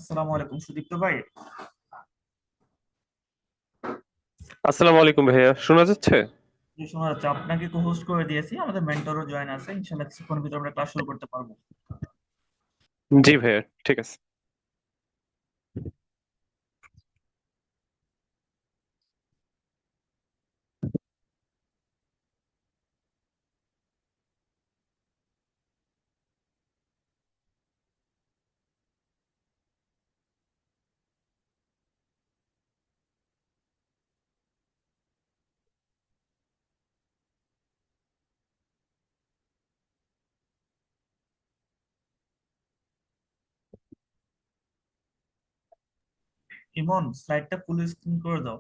আসসালামু আলাইকুম সুদীপ্ত ভাই। আসসালামু আলাইকুম ভাইয়া, শোনা যাচ্ছে? যে শোনা যাচ্ছে, আপনাকে কো হোস্ট করে দিয়েছি, আমাদের মেন্টরও জয়েন আছে, ইনশাআল্লাহ কিছুক্ষণের ভিতরে আমরা ক্লাস শুরু করতে পারবো। জি ভাইয়া, ঠিক আছে। ইমন, স্লাইডটা ফুল স্ক্রিন করে দাও।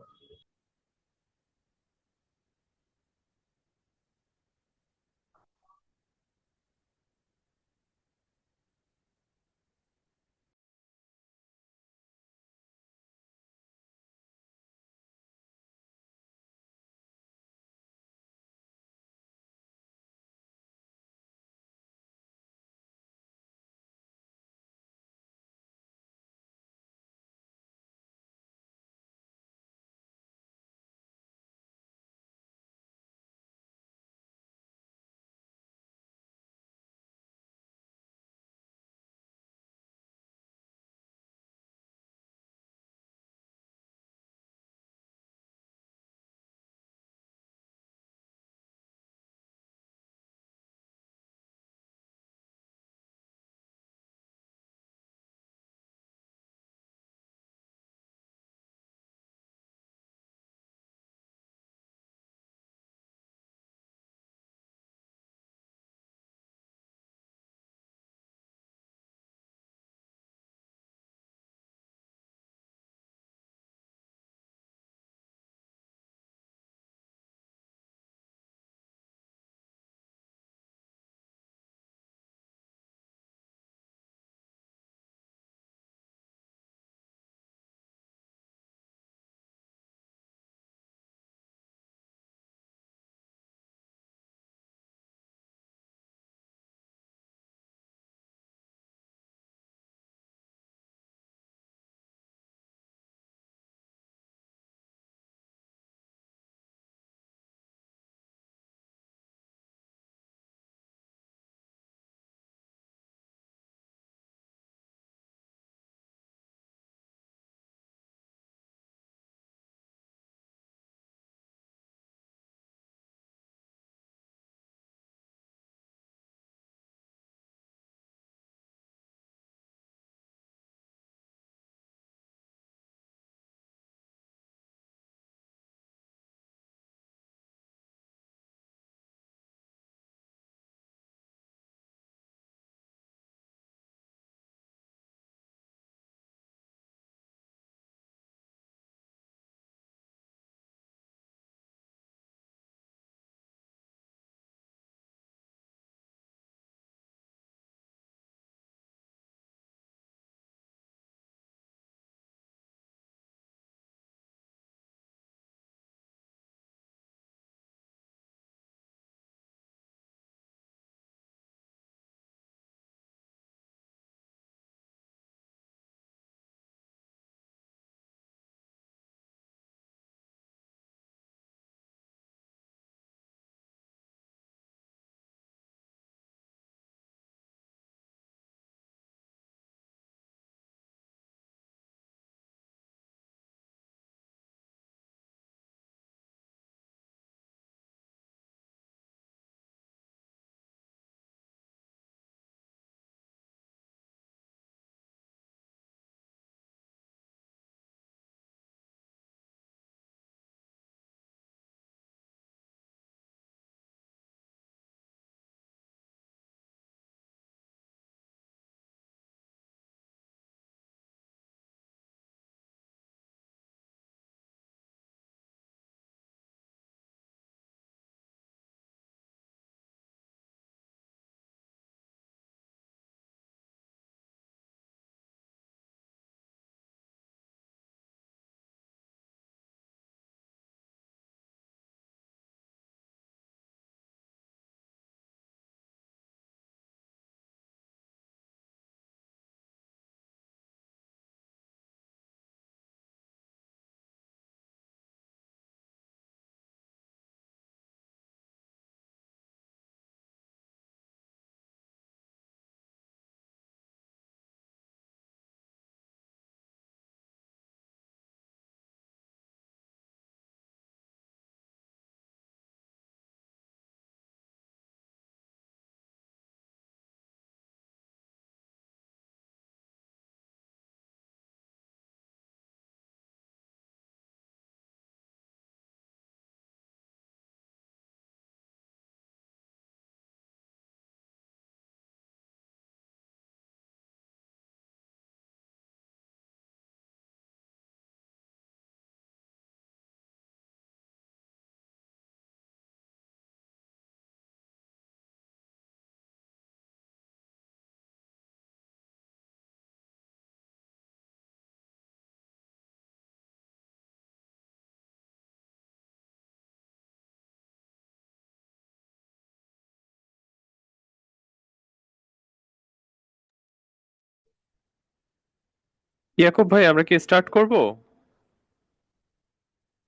ইয়াকুব ভাই, আমরা কি স্টার্ট করব?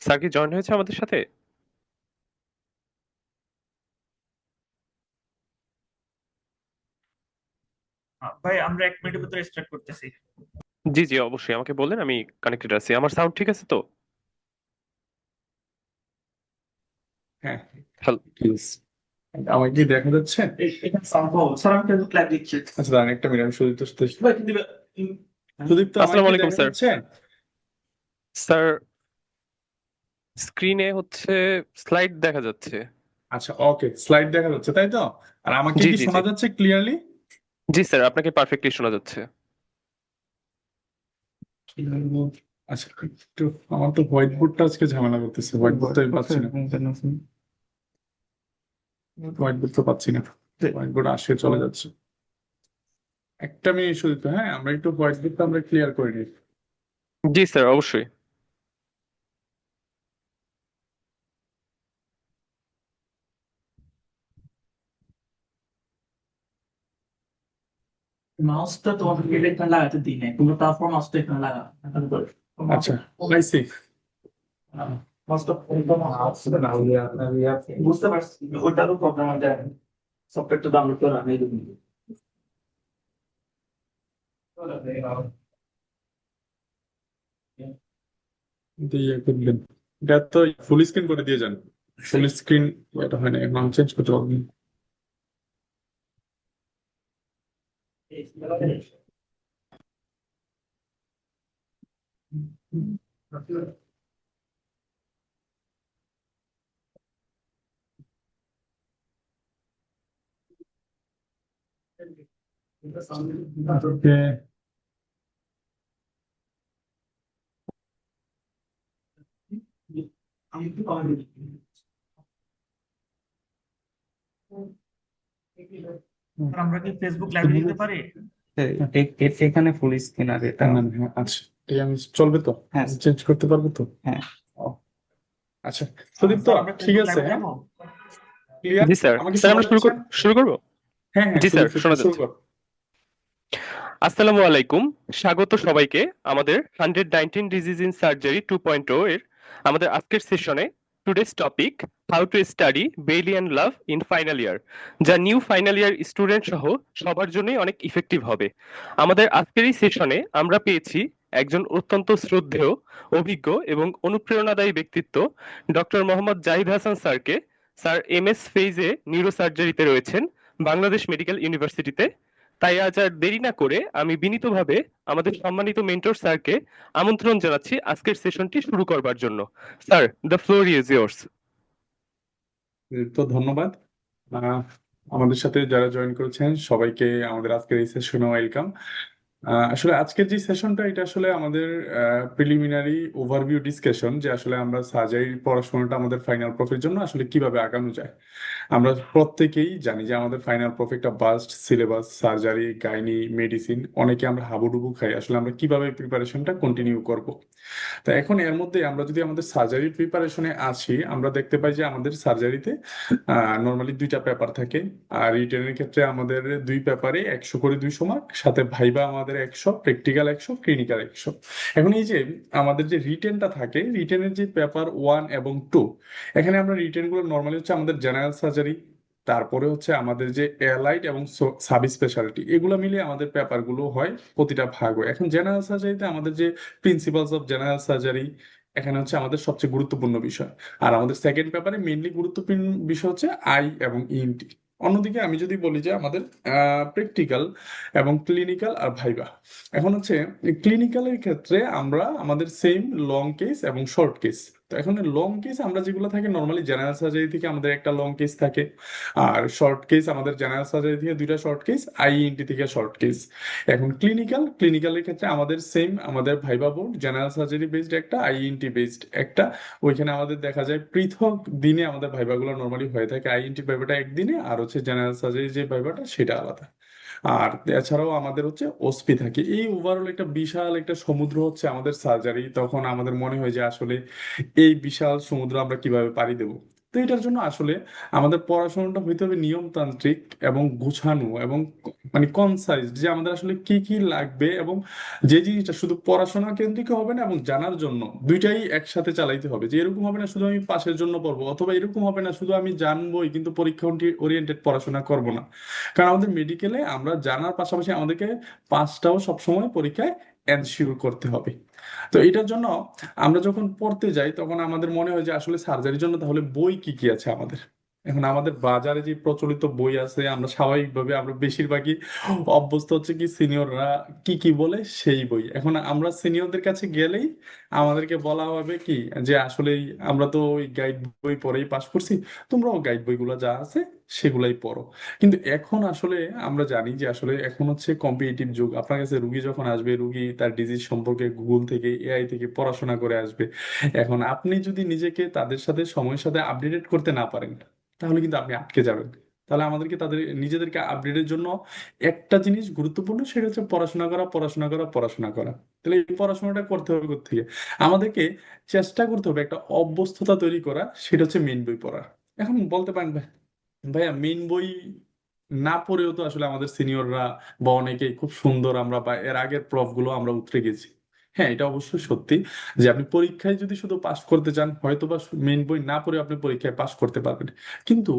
স্যার কি জয়েন হয়েছে আমাদের সাথে? ভাই আমরা 1 মিনিটের ভিতরে স্টার্ট করতেছি। জি জি, অবশ্যই আমাকে বললেন, আমি কানেক্টেড আছি। আমার সাউন্ড ঠিক আছে তো? হ্যাঁ, হ্যালো। প্লিজ। আমার কি দেখা যাচ্ছে? এখানে সম্ভব স্যার, আমি ফেসবুক লাইভ দিচ্ছি। আচ্ছা দাঁড়ান একটা মিনিট, আমি সুদীপ্তর সাথে ভাই কিন্তু সুদীপ্ত, আমার আসসালামু কি আলাইকুম দেখা স্যার। যাচ্ছে? স্যার, স্ক্রিনে হচ্ছে স্লাইড দেখা যাচ্ছে। আচ্ছা, ওকে, স্লাইড দেখা যাচ্ছে তাই তো? আর আমাকে জি কি জি জি। শোনা যাচ্ছে ক্লিয়ারলি? জি স্যার, আপনাকে পারফেক্টলি শোনা যাচ্ছে। আচ্ছা, একটু আমার তো হোয়াইট বোর্ডটা আজকে ঝামেলা করতেছে, হোয়াইট বোর্ড তো আমি পাচ্ছি না, হোয়াইট বোর্ড তো পাচ্ছি না, হোয়াইট বোর্ড আসে চলে যাচ্ছে। একটা মিনিট সুদীপ্ত, হ্যাঁ আমরা একটু হোয়াইট বোর্ডটা আমরা ক্লিয়ার করে নিই। জি স্যার, অবশ্যই। মাউসটা তো এখানে লাগাতে দিই নাই, তুমি তারপর মাউসটা এখানে লাগা। আচ্ছা, আইসি। মাউসটা বুঝতে পারছি, ওইটারও প্রবলেম আছে। সফটওয়্যারটা ডাউনলোড করে আমি দিয়ে করবেন, এটা তো ফুল স্ক্রিন করে দিয়ে যান। ফুল স্ক্রিন এটা হয় না, এখন চেঞ্জ করতে পারবেন। ওকে, আমি একটু কমেন্ট আমরা কি ফেসবুক লাইভে দিতে পারি? এখানে ফুল স্ক্রিন আর এটা না, না, হ্যাঁ, আচ্ছা, ঠিক আমি চলবে তো? হ্যাঁ চেঞ্জ করতে পারবো তো? হ্যাঁ ও, আচ্ছা সুদীপ্ত, স্যার আমরা ঠিক ফেসবুক আছে, লাইভে হ্যাঁ, যাবো। ক্লিয়ার? জি স্যার। আমাকে স্যার, শোনা আমরা যাচ্ছে? শুরু করবো। হ্যাঁ হ্যাঁ, জি স্যার, সুদীপ্ত শোনা শুরু যাচ্ছে। কর। আসসালামু আলাইকুম। স্বাগত সবাইকে আমাদের 119 ডিজিজ ইন সার্জারি 2.0 এর আমাদের আজকের সেশনে। Today's topic, how to study Bailey and love in final year, যা নিউ ফাইনাল ইয়ার স্টুডেন্ট সহ সবার জন্যই অনেক ইফেক্টিভ হবে। আমাদের আজকের এই সেশনে আমরা পেয়েছি একজন অত্যন্ত শ্রদ্ধেয়, অভিজ্ঞ এবং অনুপ্রেরণাদায়ী ব্যক্তিত্ব, ডক্টর মোহাম্মদ জাহিদ হাসান স্যারকে। স্যার এমএস ফেইজে নিউরোসার্জারিতে রয়েছেন বাংলাদেশ মেডিকেল ইউনিভার্সিটিতে। তাই আজ আর দেরি না করে আমি বিনীতভাবে আমাদের সম্মানিত মেন্টর স্যারকে আমন্ত্রণ জানাচ্ছি আজকের সেশনটি শুরু করবার জন্য। Sir, the floor is years. Sudipta ধন্যবাদ। আহ, আমাদের সাথে যারা জয়েন করেছেন সবাইকে আমাদের আজকের এই সেশনে ওয়েলকাম। আসলে আজকের যে সেশনটা, এটা আসলে আমাদের প্রিলিমিনারি ওভারভিউ ডিসকাশন, যে আসলে আমরা সার্জারির পড়াশোনাটা আমাদের ফাইনাল প্রফের জন্য আসলে কিভাবে আগানো যায়। আমরা প্রত্যেকেই জানি যে আমাদের ফাইনাল প্রফে একটা vast syllabus, surgery, gynae, medicine, অনেকে আমরা হাবুডুবু খাই, আসলে আমরা কিভাবে প্রিপারেশনটা কন্টিনিউ করব। তো এখন এর মধ্যে আমরা যদি আমাদের সার্জারির প্রিপারেশনে আসি, আমরা দেখতে পাই যে আমাদের সার্জারিতে নর্মালি দুইটা পেপার থাকে। আর রিটেনের ক্ষেত্রে আমাদের দুই পেপারে 100 করে 200 মার্ক, সাথে ভাইবা আমাদের 100, প্র্যাকটিক্যাল 100, ক্লিনিক্যাল 100। এখন এই যে আমাদের যে রিটেনটা থাকে, রিটেনের যে পেপার 1 এবং 2, এখানে আমরা রিটেন গুলো নর্মালি হচ্ছে আমাদের জেনারেল সার্জারি, তারপরে হচ্ছে আমাদের যে এয়ারলাইট এবং সাব স্পেশালিটি, এগুলো মিলিয়ে আমাদের পেপার গুলো হয়, প্রতিটা ভাগ হয়। এখন জেনারেল সার্জারিতে আমাদের যে প্রিন্সিপালস অফ জেনারেল সার্জারি, এখানে হচ্ছে আমাদের সবচেয়ে গুরুত্বপূর্ণ বিষয়। আর আমাদের সেকেন্ড পেপারে মেইনলি গুরুত্বপূর্ণ বিষয় হচ্ছে আই এবং ইএনটি। অন্যদিকে আমি যদি বলি যে আমাদের প্র্যাকটিক্যাল এবং ক্লিনিক্যাল আর ভাইবা। এখন হচ্ছে ক্লিনিক্যালের ক্ষেত্রে আমরা আমাদের সেম লং কেস এবং শর্ট কেস। তো এখন লং কেস আমরা যেগুলো থাকে নর্মালি জেনারেল সার্জারি থেকে আমাদের একটা লং কেস থাকে, আর শর্ট কেস আমাদের জেনারেল সার্জারি থেকে দুইটা শর্ট কেস, আইএনটি থেকে শর্ট কেস। এখন ক্লিনিক্যালের ক্ষেত্রে আমাদের সেম, আমাদের viva board general surgery based একটা, আইএনটি বেসড একটা। ওইখানে আমাদের দেখা যায় পৃথক দিনে আমাদের ভাইবাগুলো নর্মালি হয়ে থাকে। আইএনটি ভাইবাটা একদিনে, আর হচ্ছে জেনারেল সার্জারি যে ভাইবাটা সেটা আলাদা। আর এছাড়াও আমাদের হচ্ছে ওসপি থাকে। এই ওভারঅল একটা বিশাল একটা সমুদ্র হচ্ছে আমাদের সার্জারি। তখন আমাদের মনে হয় যে আসলে এই বিশাল সমুদ্র আমরা কিভাবে পাড়ি দেব। তো এটার জন্য আসলে আমাদের পড়াশোনাটা হইতে হবে নিয়মতান্ত্রিক এবং গোছানো এবং মানে কনসাইজ, যে আমাদের আসলে কি কি লাগবে, এবং যে জিনিসটা শুধু পড়াশোনা কেন্দ্রিক হবে না এবং জানার জন্য দুইটাই একসাথে চালাইতে হবে। যে এরকম হবে না শুধু আমি পাশের জন্য পড়বো, অথবা এরকম হবে না শুধু আমি জানবোই কিন্তু পরীক্ষা ওরিয়েন্টেড পড়াশোনা করব না। কারণ আমাদের মেডিকেলে আমরা জানার পাশাপাশি আমাদেরকে পাঁচটাও সবসময় পরীক্ষায় এনশিওর করতে হবে। তো এটার জন্য আমরা যখন পড়তে যাই তখন আমাদের মনে হয় যে আসলে সার্জারির জন্য তাহলে বই কি কি আছে আমাদের। এখন আমাদের বাজারে যে প্রচলিত বই আছে, আমরা স্বাভাবিকভাবে আমরা বেশিরভাগই অভ্যস্ত হচ্ছে কি সিনিয়ররা কি কি বলে সেই বই। এখন আমরা সিনিয়রদের কাছে গেলেই আমাদেরকে বলা হবে কি যে আসলে আমরা তো ওই গাইড বই পড়েই পাশ করছি, তোমরাও গাইড বইগুলো যা আছে সেগুলাই পড়ো। কিন্তু এখন আসলে আমরা জানি যে আসলে এখন হচ্ছে কম্পিটিটিভ যুগ। আপনার কাছে রুগী যখন আসবে, রুগী তার ডিজিজ সম্পর্কে গুগল থেকে এআই থেকে পড়াশোনা করে আসবে। এখন আপনি যদি নিজেকে তাদের সাথে সময়ের সাথে আপডেটেড করতে না পারেন তাহলে কিন্তু আপনি আটকে যাবেন। তাহলে আমাদেরকে তাদের নিজেদেরকে আপডেটের জন্য একটা জিনিস গুরুত্বপূর্ণ, সেটা হচ্ছে পড়াশোনা করা, পড়াশোনা করা, পড়াশোনা করা। তাহলে এই পড়াশোনাটা করতে হবে কোত্থেকে? আমাদেরকে চেষ্টা করতে হবে একটা অভ্যস্ততা তৈরি করা, সেটা হচ্ছে মেইন বই পড়া। এখন বলতে পারেন ভাইয়া মেইন বই না পড়েও তো আসলে আমাদের সিনিয়ররা বা অনেকেই খুব সুন্দর, আমরা বা এর আগের প্রফ গুলো আমরা উতরে গেছি। হ্যাঁ, এটা অবশ্যই সত্যি যে আপনি পরীক্ষায় যদি শুধু পাশ করতে চান হয়তো বা মেইন বই না পড়ে আপনি পরীক্ষায় পাশ করতে পারবেন। কিন্তু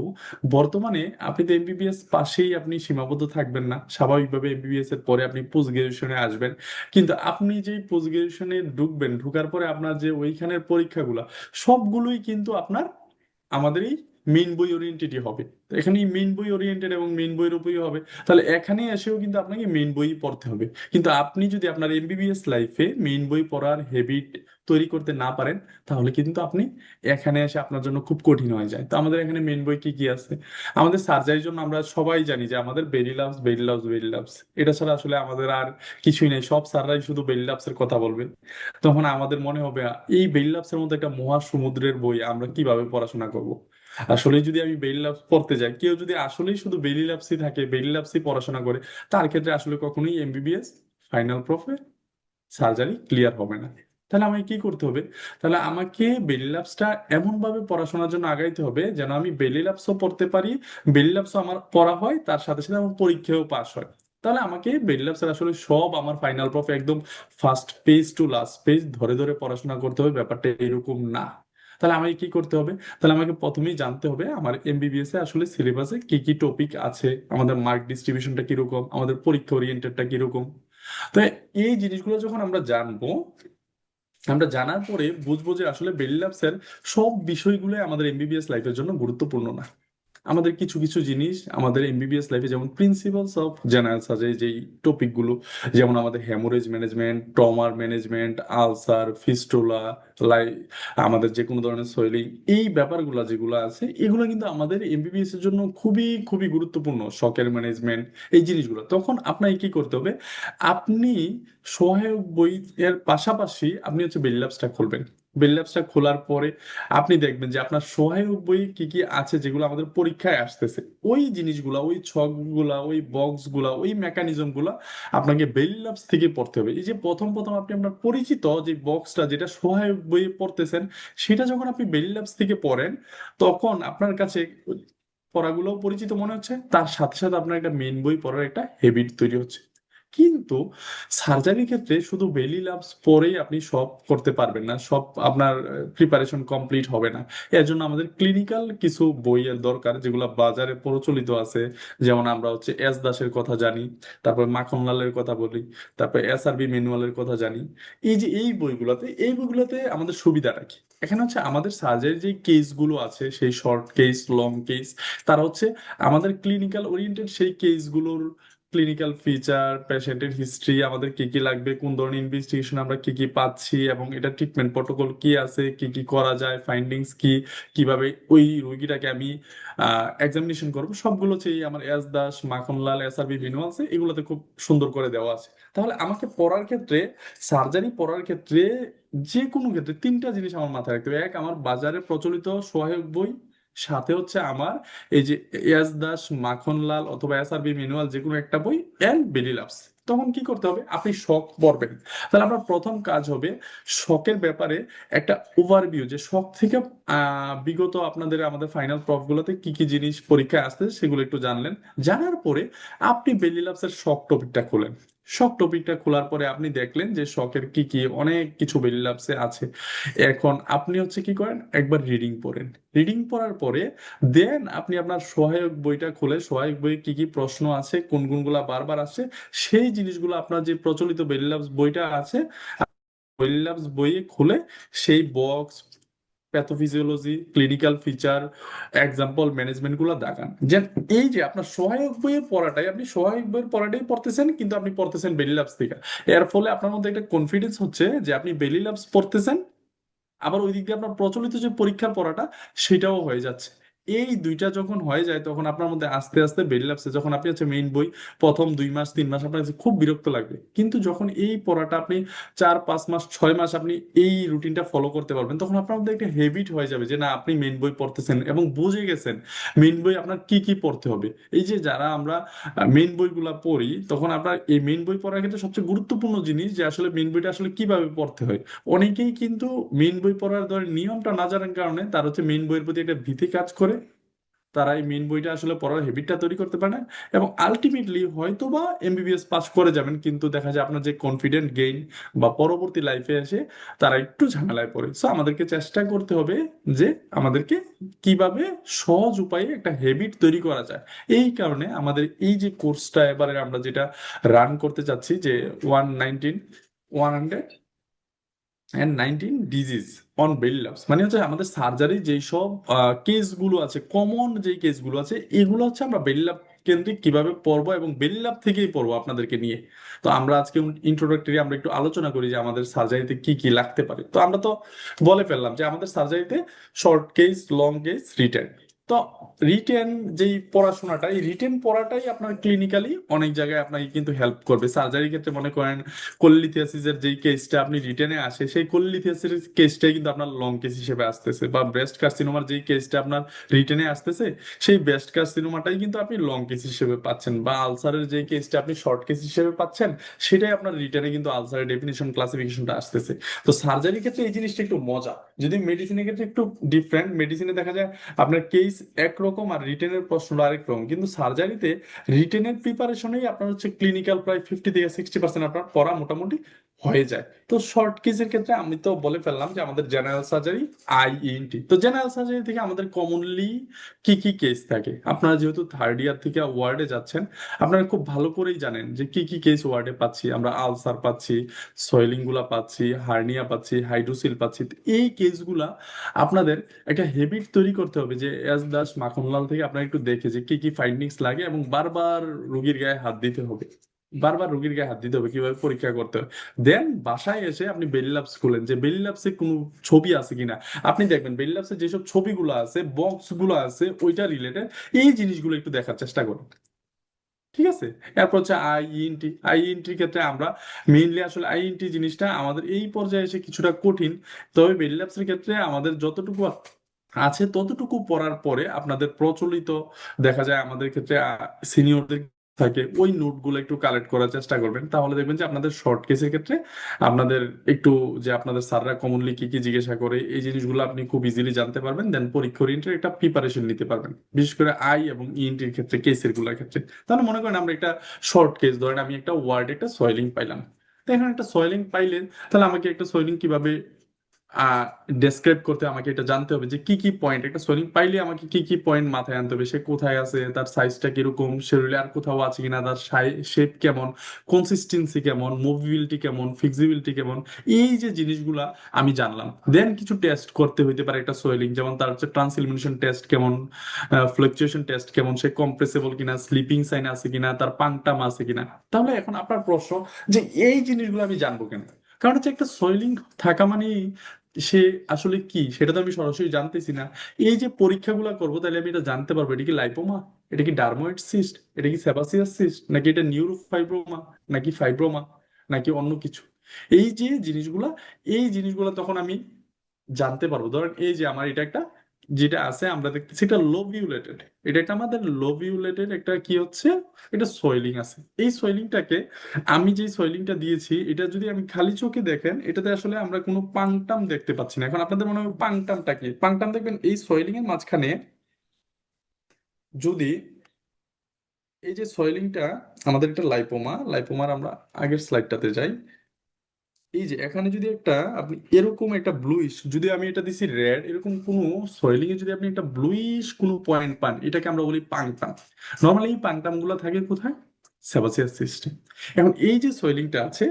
বর্তমানে আপনি তো এমবিবিএস পাশেই আপনি সীমাবদ্ধ থাকবেন না, স্বাভাবিকভাবে এমবিবিএস এর পরে আপনি পোস্ট গ্রাজুয়েশনে আসবেন। কিন্তু আপনি যেই পোস্ট গ্রাজুয়েশনে ঢুকবেন, ঢুকার পরে আপনার যে ওইখানের পরীক্ষাগুলো সবগুলোই কিন্তু আপনার আমাদের এই মেইন বই ওরিয়েন্টেডই হবে। তো এখানে মেইন বই ওরিয়েন্টেড এবং মেইন বইয়ের উপরই হবে। তাহলে এখানে এসেও কিন্তু আপনাকে মেইন বই পড়তে হবে। কিন্তু আপনি যদি আপনার এমবিবিএস লাইফে মেইন বই পড়ার হ্যাবিট তৈরি করতে না পারেন তাহলে কিন্তু আপনি এখানে এসে আপনার জন্য খুব কঠিন হয়ে যায়। তো আমাদের এখানে মেইন বই কি কি আছে? আমাদের সার্জারির জন্য আমরা সবাই জানি যে আমাদের বেরি লাভস, বেরি লাভস, বেরি লাভস, এটা ছাড়া আসলে আমাদের আর কিছুই নেই। সব স্যাররাই শুধু বেরি লাভস এর কথা বলবে। তখন আমাদের মনে হবে এই বেরি লাভস এর মতো একটা মহাসমুদ্রের বই আমরা কিভাবে পড়াশোনা করব। আসলে যদি আমি বেরি লাভস পড়তে যাই, কেউ যদি আসলেই শুধু বেরি লাভসই থাকে, বেরি লাভসই পড়াশোনা করে, তার ক্ষেত্রে আসলে কখনোই এমবিবিএস ফাইনাল প্রফে সার্জারি ক্লিয়ার হবে না। তাহলে আমাকে কি করতে হবে? তাহলে আমাকে বেলি ল্যাবসটা এমন ভাবে পড়াশোনার জন্য আগাইতে হবে যেন আমি বেলি ল্যাবসও পড়তে পারি, বেলি ল্যাবসও আমার পড়া হয়, তার সাথে সাথে আমার পরীক্ষাও পাস হয়। তাহলে আমাকে বেলি ল্যাবসের আসলে সব আমার ফাইনাল প্রফ একদম first page to last page ধরে ধরে পড়াশোনা করতে হবে, ব্যাপারটা এরকম না। তাহলে আমাকে কি করতে হবে? তাহলে আমাকে প্রথমেই জানতে হবে আমার এমবিবিএস এ আসলে সিলেবাসে কি কি টপিক আছে, আমাদের মার্ক ডিস্ট্রিবিউশনটা কিরকম, আমাদের পরীক্ষা ওরিয়েন্টেডটা কিরকম। তো এই জিনিসগুলো যখন আমরা জানবো, আমরা জানার পরে বুঝবো যে আসলে বেল ল্যাবসের সব বিষয়গুলো আমাদের এমবিবিএস লাইফের জন্য গুরুত্বপূর্ণ না। আমাদের কিছু কিছু জিনিস আমাদের এমবিবিএস লাইফে, যেমন প্রিন্সিপালস অফ জেনারেল সার্জারি যেই টপিক গুলো, যেমন আমাদের হেমোরেজ ম্যানেজমেন্ট, ট্রমার ম্যানেজমেন্ট, আলসার, ফিস্টুলা, লাই, আমাদের যে কোনো ধরনের সোয়েলিং, এই ব্যাপারগুলো যেগুলো আছে এগুলো কিন্তু আমাদের এমবিবিএস এর জন্য খুবই খুবই গুরুত্বপূর্ণ। শকের ম্যানেজমেন্ট, এই জিনিসগুলো তখন আপনাকে কি করতে হবে? আপনি সহায়ক বই এর পাশাপাশি আপনি হচ্ছে বেল ল্যাবসটা খুলবেন। বেল ল্যাবসটা খোলার পরে আপনি দেখবেন যে আপনার সহায়ক বই কি কি আছে যেগুলো আমাদের পরীক্ষায় আসতেছে, ওই জিনিসগুলা, ওই ছকগুলা, ওই বক্সগুলা, ওই মেকানিজম গুলা আপনাকে বেল ল্যাবস থেকে পড়তে হবে। এই যে প্রথম প্রথম আপনি আপনার পরিচিত যে বক্সটা যেটা সহায়ক বইয়ে পড়তেছেন, সেটা যখন আপনি বেল ল্যাবস থেকে পড়েন তখন আপনার কাছে পড়াগুলো পরিচিত মনে হচ্ছে, তার সাথে সাথে আপনার একটা মেইন বই পড়ার একটা হ্যাবিট তৈরি হচ্ছে। কিন্তু সার্জারির ক্ষেত্রে শুধু বেলি ল্যাবস পরেই আপনি সব করতে পারবেন না, সব আপনার প্রিপারেশন কমপ্লিট হবে না। এর জন্য আমাদের ক্লিনিক্যাল কিছু বইয়ের দরকার যেগুলো বাজারে প্রচলিত আছে। যেমন আমরা হচ্ছে এস দাসের কথা জানি, তারপর মাখনলালের কথা বলি, তারপর এসআরবি ম্যানুয়ালের কথা জানি। এই যে এই বইগুলোতে আমাদের সুবিধাটা কি? এখানে হচ্ছে আমাদের সার্জারি যে কেসগুলো আছে, সেই শর্ট কেস, লং কেস, তারা হচ্ছে আমাদের ক্লিনিক্যাল ওরিয়েন্টেড সেই কেসগুলোর ক্লিনিক্যাল ফিচার, পেশেন্টের হিস্ট্রি, আমাদের কি কি লাগবে, কোন ধরনের ইনভেস্টিগেশন আমরা কি কি পাচ্ছি, এবং এটা ট্রিটমেন্ট প্রটোকল কি আছে, কি কি করা যায়, ফাইন্ডিংস কি, কিভাবে ওই রোগীটাকে আমি এক্সামিনেশন করবো, সবগুলো হচ্ছে এই আমার S Das, Makhanlal, SRB manuals এগুলোতে খুব সুন্দর করে দেওয়া আছে। তাহলে আমাকে পড়ার ক্ষেত্রে, সার্জারি পড়ার ক্ষেত্রে, যে কোনো ক্ষেত্রে তিনটা জিনিস আমার মাথায় রাখতে হবে। এক, আমার বাজারে প্রচলিত সহায়ক বই সাথে হচ্ছে আমার এই যে এস দাস, মাখনলাল অথবা এসআরবি ম্যানুয়াল যে কোনো একটা বই এন্ড বেলি লাভস। তখন কি করতে হবে, আপনি শখ পড়বেন। তাহলে আপনার প্রথম কাজ হবে শখের ব্যাপারে একটা ওভারভিউ, যে শখ থেকে বিগত আমাদের ফাইনাল প্রফ গুলোতে কি কি জিনিস পরীক্ষায় আসছে সেগুলো একটু জানলেন। জানার পরে আপনি বেলি লাভস এর শখ টপিকটা খোলেন। শখ টপিকটা খোলার পরে আপনি দেখলেন যে শখের কি কি অনেক কিছু বেলি লাভসে আছে। এখন আপনি হচ্ছে কি করেন, একবার রিডিং পড়েন। রিডিং পড়ার পরে দেন আপনি আপনার সহায়ক বইটা খুলে সহায়ক বইয়ে কি কি প্রশ্ন আছে, কোন কোনগুলা বারবার আসে, সেই জিনিসগুলো আপনার যে প্রচলিত বেলি লাভস বইটা আছে, বেলি লাভস বইয়ে খুলে সেই box, pathophysiology, clinical feature, example management গুলো দেখান। যে এই যে আপনার সহায়ক বইয়ের পড়াটাই, আপনি সহায়ক বইয়ের পড়াটাই পড়তেছেন, কিন্তু আপনি পড়তেছেন বেলি লাভস থেকে। এর ফলে আপনার মধ্যে একটা কনফিডেন্স হচ্ছে যে আপনি বেলি লাভস পড়তেছেন, আবার ওই দিক দিয়ে আপনার প্রচলিত যে পরীক্ষার পড়াটা সেটাও হয়ে যাচ্ছে। এই দুইটা যখন হয়ে যায় তখন আপনার মধ্যে আস্তে আস্তে বেরিয়ে আসছে। যখন আপনি হচ্ছে মেইন বই প্রথম 2 মাস 3 মাস আপনার কাছে খুব বিরক্ত লাগবে, কিন্তু যখন এই পড়াটা আপনি 4 5 মাস 6 মাস আপনি এই রুটিনটা ফলো করতে পারবেন, তখন আপনার মধ্যে একটা হ্যাবিট হয়ে যাবে যে না, আপনি মেইন বই পড়তেছেন এবং বুঝে গেছেন মেইন বই আপনার কি কি পড়তে হবে। এই যে যারা আমরা মেইন বইগুলা পড়ি, তখন আপনার এই মেইন বই পড়ার ক্ষেত্রে সবচেয়ে গুরুত্বপূর্ণ জিনিস যে আসলে মেইন বইটা আসলে কিভাবে পড়তে হয়। অনেকেই কিন্তু মেইন বই পড়ার ধরে নিয়মটা না জানার কারণে তার হচ্ছে মেইন বইয়ের প্রতি একটা ভীতি কাজ করে, তারা এই মেইন বইটা আসলে পড়ার হ্যাবিটটা তৈরি করতে পারে না, এবং আলটিমেটলি হয়তো বা এমবিবিএস পাস করে যাবেন, কিন্তু দেখা যায় আপনার যে কনফিডেন্ট গেইন বা পরবর্তী লাইফে এসে তারা একটু ঝামেলায় পড়ে। সো আমাদেরকে চেষ্টা করতে হবে যে আমাদেরকে কিভাবে সহজ উপায়ে একটা হ্যাবিট তৈরি করা যায়। এই কারণে আমাদের এই যে কোর্সটা এবারে আমরা যেটা রান করতে চাচ্ছি, যে 119 ডিজিজ অন বেলি লাভস, মানে হচ্ছে আমাদের সার্জারি যেই সব কেসগুলো আছে, কমন যেই কেসগুলো আছে, এগুলো হচ্ছে আমরা বেলি লাভ কেন্দ্রিক কিভাবে পড়বো এবং বেলি লাভ থেকেই পড়বো আপনাদেরকে নিয়ে। তো আমরা আজকে ইন্ট্রোডাক্টরি আমরা একটু আলোচনা করি যে আমাদের সার্জারিতে কি কি লাগতে পারে। তো আমরা তো বলে ফেললাম যে আমাদের সার্জারিতে short case, long case, written. তো রিটেন যেই পড়াশোনাটা, এই রিটেন পড়াটাই আপনার ক্লিনিক্যালি অনেক জায়গায় আপনাকে কিন্তু হেল্প করবে। সার্জারির ক্ষেত্রে মনে করেন কোলিথিয়াসিসের যেই কেসটা আপনি রিটেনে আসে, সেই কোলিথিয়াসিস কেসটাই কিন্তু আপনার লং কেস হিসেবে আসতেছে, বা ব্রেস্ট কার্সিনোমার যেই কেসটা আপনার রিটেনে আসতেছে, সেই ব্রেস্ট কার্সিনোমাটাই কিন্তু আপনি লং কেস হিসেবে পাচ্ছেন, বা আলসারের যেই কেসটা আপনি শর্ট কেস হিসেবে পাচ্ছেন, সেটাই আপনার রিটেনে কিন্তু আলসারের ডেফিনিশন ক্লাসিফিকেশনটা আসতেছে। তো সার্জারির ক্ষেত্রে এই জিনিসটা একটু মজা, যদি মেডিসিনের ক্ষেত্রে একটু ডিফারেন্ট। মেডিসিনে দেখা যায় আপনার কেস একরকম আর রিটেনের প্রশ্নটা আরেক রকম, কিন্তু সার্জারিতে রিটেনের প্রিপারেশনেই আপনার হচ্ছে ক্লিনিক্যাল প্রায় 50 থেকে 60% আপনার পড়া মোটামুটি হয়ে যায়। তো শর্ট কেসের ক্ষেত্রে আমি তো বলে ফেললাম যে আমাদের জেনারেল সার্জারি, আইইএনটি। তো জেনারেল সার্জারি থেকে আমাদের কমনলি কি কি কেস থাকে, আপনারা যেহেতু থার্ড ইয়ার থেকে ওয়ার্ডে যাচ্ছেন, আপনারা খুব ভালো করেই জানেন যে কি কি কেস ওয়ার্ডে পাচ্ছি। আমরা আলসার পাচ্ছি, সোয়েলিং গুলা পাচ্ছি, হার্নিয়া পাচ্ছি, হাইড্রোসিল পাচ্ছি। তো এই কেসগুলা আপনাদের একটা হেবিট তৈরি করতে হবে, যে এস দাস, মাখনলাল থেকে আপনারা একটু দেখে যে কি কি ফাইন্ডিংস লাগে, এবং বারবার রোগীর গায়ে হাত দিতে হবে। বারবার রোগীর গায়ে হাত দিতে হবে, কিভাবে পরীক্ষা করতে হবে। দেন বাসায় এসে আপনি বেলি ল্যাবস খুলেন, যে বেলি ল্যাবসে কোনো ছবি আছে কিনা। আপনি দেখবেন বেলি ল্যাবসে যেসব ছবিগুলো আছে, বক্স গুলো আছে, ওইটা রিলেটেড এই জিনিসগুলো একটু দেখার চেষ্টা করুন। ঠিক আছে। এরপর হচ্ছে আইইএনটি। আইইএনটির ক্ষেত্রে আমরা মেইনলি আসলে আইইএনটি জিনিসটা আমাদের এই পর্যায়ে এসে কিছুটা কঠিন, তবে বেল ল্যাবসের ক্ষেত্রে আমাদের যতটুকু আছে ততটুকু পড়ার পরে আপনাদের প্রচলিত দেখা যায় আমাদের ক্ষেত্রে সিনিয়রদের থাকে, ওই নোটগুলো একটু কালেক্ট করার চেষ্টা করবেন, তাহলে দেখবেন যে আপনাদের শর্ট কেসের ক্ষেত্রে আপনাদের একটু, যে আপনাদের স্যাররা কমনলি কি কি জিজ্ঞাসা করে, এই জিনিসগুলো আপনি খুব ইজিলি জানতে পারবেন। দেন পরীক্ষা ওরিয়েন্টেড একটা প্রিপারেশন নিতে পারবেন, বিশেষ করে আই এবং ইএনটির ক্ষেত্রে, কেসের গুলোর ক্ষেত্রে। তাহলে মনে করেন আমরা একটা শর্ট কেস, ধরেন আমি একটা ওয়ার্ড একটা সয়েলিং পাইলাম। তো এখন একটা সয়েলিং পাইলে তাহলে আমাকে একটা সয়েলিং কিভাবে ডেসক্রাইব করতে, আমাকে এটা জানতে হবে যে কি কি পয়েন্ট, একটা সয়েলিং পাইলে আমাকে কি কি পয়েন্ট মাথায় আনতে হবে। সে কোথায় আছে, তার সাইজটা কিরকম, শরীরে আর কোথাও আছে কিনা, তার শেপ কেমন, কনসিস্টেন্সি কেমন, মুভিবিলিটি কেমন, ফিক্সিবিলিটি কেমন, এই যে জিনিসগুলা আমি জানলাম। দেন কিছু টেস্ট করতে হইতে পারে একটা সোয়েলিং, যেমন তার হচ্ছে ট্রান্সইলুমিনেশন টেস্ট কেমন, ফ্লাকচুয়েশন টেস্ট কেমন, সে কম্প্রেসেবল কিনা, স্লিপিং সাইন আছে কিনা, তার পাংটাম আছে কিনা। তাহলে এখন আপনার প্রশ্ন যে এই জিনিসগুলো আমি জানবো কেন? কারণ হচ্ছে একটা সোয়েলিং থাকা মানে সে আসলে কি, সেটা তো আমি সরাসরি জানতেছি না। এই যে পরীক্ষাগুলো করবো, তাহলে আমি এটা জানতে পারবো এটা কি লাইপোমা, এটা কি ডার্মোয়েড সিস্ট, এটা কি সেবাসিয়াস সিস্ট, নাকি এটা নিউরোফাইব্রোমা, নাকি ফাইব্রোমা, নাকি অন্য কিছু। এই যে জিনিসগুলা, এই জিনিসগুলা তখন আমি জানতে পারবো। ধরেন এই যে আমার এটা একটা যেটা আছে আমরা দেখতেছি এটা লোভিউলেটেড, এটা একটা আমাদের লোভিউলেটেড একটা কি হচ্ছে, এটা সোয়েলিং আছে। এই সোয়েলিংটাকে আমি যে সোয়েলিংটা দিয়েছি এটা যদি আমি খালি চোখে দেখেন এটাতে আসলে আমরা কোনো পাংটাম দেখতে পাচ্ছি না। এখন আপনাদের মনে হবে পাংটামটা কি, পাংটাম দেখবেন এই সোয়েলিং এর মাঝখানে যদি এই যে সোয়েলিংটা, আমাদের একটা লাইপোমা, লাইপোমার আমরা আগের স্লাইডটাতে যাই, এই যে এখানে যদি একটা আপনি এরকম একটা ব্লুইশ, যদি আমি এটা দিছি রেড, এরকম কোনো সয়েলিং এ যদি আপনি একটা ব্লুইশ কোনো পয়েন্ট পান, এটাকে আমরা বলি পাংটাম। নর্মালি এই পাংটাম গুলো থাকে কোথায়, সেবাসিয়াস সিস্টেম। এখন এই যে সয়েলিংটা আছে,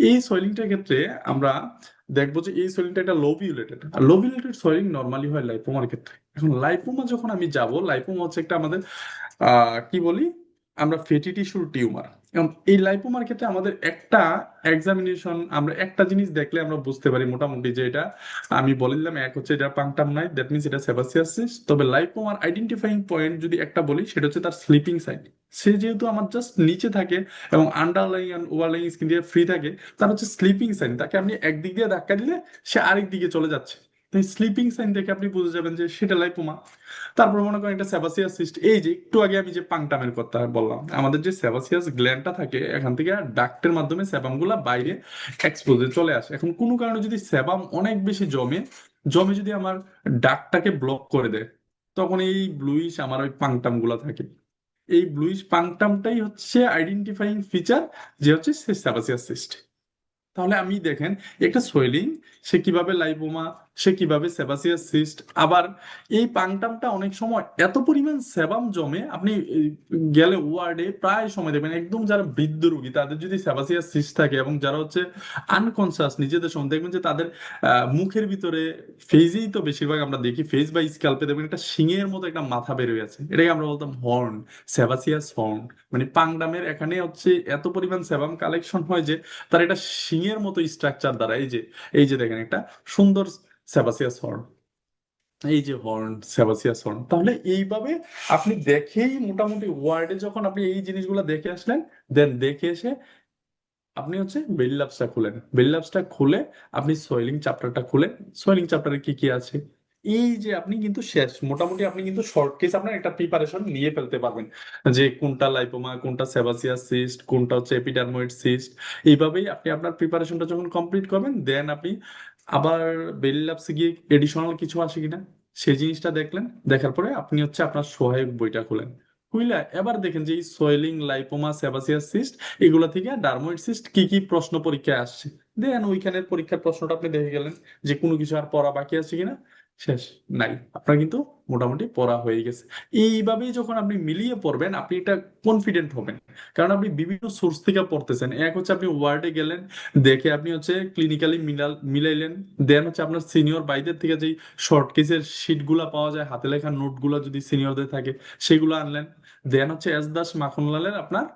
এই সয়েলিংটার ক্ষেত্রে আমরা দেখবো যে এই সয়েলিংটা একটা লোভিউলেটেড, আর লোভিউলেটেড সয়েলিং নর্মালি হয় লাইপোমার ক্ষেত্রে। এখন লাইপোমা যখন আমি যাব, লাইপোমা হচ্ছে একটা আমাদের কি বলি আমরা, ফেটি টিস্যুর টিউমার। এবং এই লাইপোমার ক্ষেত্রে আমাদের একটা এক্সামিনেশন, আমরা একটা জিনিস দেখলে আমরা বুঝতে পারি মোটামুটি যে এটা, আমি বলে দিলাম এক হচ্ছে এটা পাংটাম নাই, দ্যাট মিনস এটা সেবাসিয়াসিস। তবে লাইপোমার আইডেন্টিফাইং পয়েন্ট যদি একটা বলি সেটা হচ্ছে তার স্লিপিং সাইড। সে যেহেতু আমার জাস্ট নিচে থাকে এবং আন্ডারলাইং এন্ড ওভারলাইং স্কিন দিয়ে ফ্রি থাকে, তার হচ্ছে স্লিপিং সাইন। তাকে আপনি একদিক দিয়ে ধাক্কা দিলে সে আরেক দিকে চলে যাচ্ছে, তাই স্লিপিং সাইন দেখে আপনি বুঝে যাবেন যে সেটা লাইপোমা। তারপর মনে করেন একটা সেবাসিয়াস সিস্ট, এই যে একটু আগে আমি যে পাংটামের কথা বললাম, আমাদের যে সেবাসিয়াস গ্ল্যান্ডটা থাকে এখান থেকে ডাক্টের মাধ্যমে সেবাম গুলা বাইরে এক্সপোজে চলে আসে। এখন কোনো কারণে যদি সেবাম অনেক বেশি জমে, জমে যদি আমার ডাকটাকে ব্লক করে দেয়, তখন এই ব্লুইশ আমার ওই পাংটাম গুলা থাকে। এই ব্লুইশ পাংটামটাই হচ্ছে আইডেন্টিফাইং ফিচার যে হচ্ছে সেবাসিয়াস সিস্ট। তাহলে আমি দেখেন একটা সোয়েলিং, সে কিভাবে লাইপোমা, সে কিভাবে সেবাসিয়াস সিস্ট। আবার এই পাংটামটা অনেক সময় এত পরিমাণ সেবাম জমে, আপনি গেলে ওয়ার্ডে প্রায় সময় দেখবেন একদম যারা বৃদ্ধ রোগী তাদের যদি সেবাসিয়াস সিস্ট থাকে, এবং যারা হচ্ছে আনকনসিয়াস নিজেদের সময়, দেখবেন যে তাদের মুখের ভিতরে, ফেজেই তো বেশিরভাগ আমরা দেখি, ফেজ বা স্ক্যাল্পে দেখবেন একটা শিঙের মতো একটা মাথা বের হয়ে আছে, এটাকে আমরা বলতাম হর্ন, সেবাসিয়াস হর্ন। মানে পাংডামের এখানে হচ্ছে এত পরিমাণ সেবাম কালেকশন হয় যে তার এটা শিংয়ের মতো স্ট্রাকচার দ্বারা, এই যে দেখেন একটা সুন্দর সেবাসিয়াস হর্ন, এই যে হর্ন, সেবাসিয়াস হর্ন। তাহলে এইভাবে আপনি দেখেই মোটামুটি ওয়ার্ডে যখন আপনি এই জিনিসগুলো দেখে আসলেন, দেন দেখে এসে আপনি হচ্ছে বেলি ল্যাবসটা খুলেন, বেলি ল্যাবসটা খুলে আপনি সয়েলিং চ্যাপ্টারটা খুলেন, সয়েলিং চ্যাপ্টারে কি কি আছে, এই যে আপনি কিন্তু শেষ মোটামুটি, আপনি কিন্তু শর্ট কেস আপনার একটা প্রিপারেশন নিয়ে ফেলতে পারবেন যে কোনটা লাইপোমা, কোনটা সেবাসিয়াস সিস্ট, কোনটা হচ্ছে এপিডার্ময়েড সিস্ট। এইভাবেই আপনি আপনার প্রিপারেশনটা যখন কমপ্লিট করবেন, দেন আপনি আবার বেলি ল্যাবসে গিয়ে এডিশনাল কিছু আসে কিনা সেই জিনিসটা দেখলেন, দেখার পরে আপনি হচ্ছে আপনার সহায়ক বইটা খুলেন, খুইলা এবার দেখেন যে এই সোয়েলিং, লাইপোমা, সেবাসিয়াস সিস্ট, এগুলা থেকে ডার্মোইড সিস্ট কি কি প্রশ্ন পরীক্ষায় আসছে, দেন ওইখানের পরীক্ষার প্রশ্নটা আপনি দেখে গেলেন যে কোনো কিছু আর পড়া বাকি আছে কিনা, শেষ, নাই, আপনার কিন্তু মোটামুটি পড়া হয়ে গেছে। এইভাবেই যখন আপনি মিলিয়ে পড়বেন আপনি এটা কনফিডেন্ট হবেন, কারণ আপনি বিভিন্ন সোর্স থেকে পড়তেছেন। এক হচ্ছে আপনি ওয়ার্ডে গেলেন, দেখে আপনি হচ্ছে ক্লিনিক্যালি মিলাইলেন, দেন হচ্ছে আপনার সিনিয়র ভাইদের থেকে যেই শর্ট কেসের শিট গুলা পাওয়া যায়, হাতে লেখা নোট গুলা যদি সিনিয়রদের থাকে সেগুলো আনলেন, দেন হচ্ছে এস দাস মাখনলালের আপনার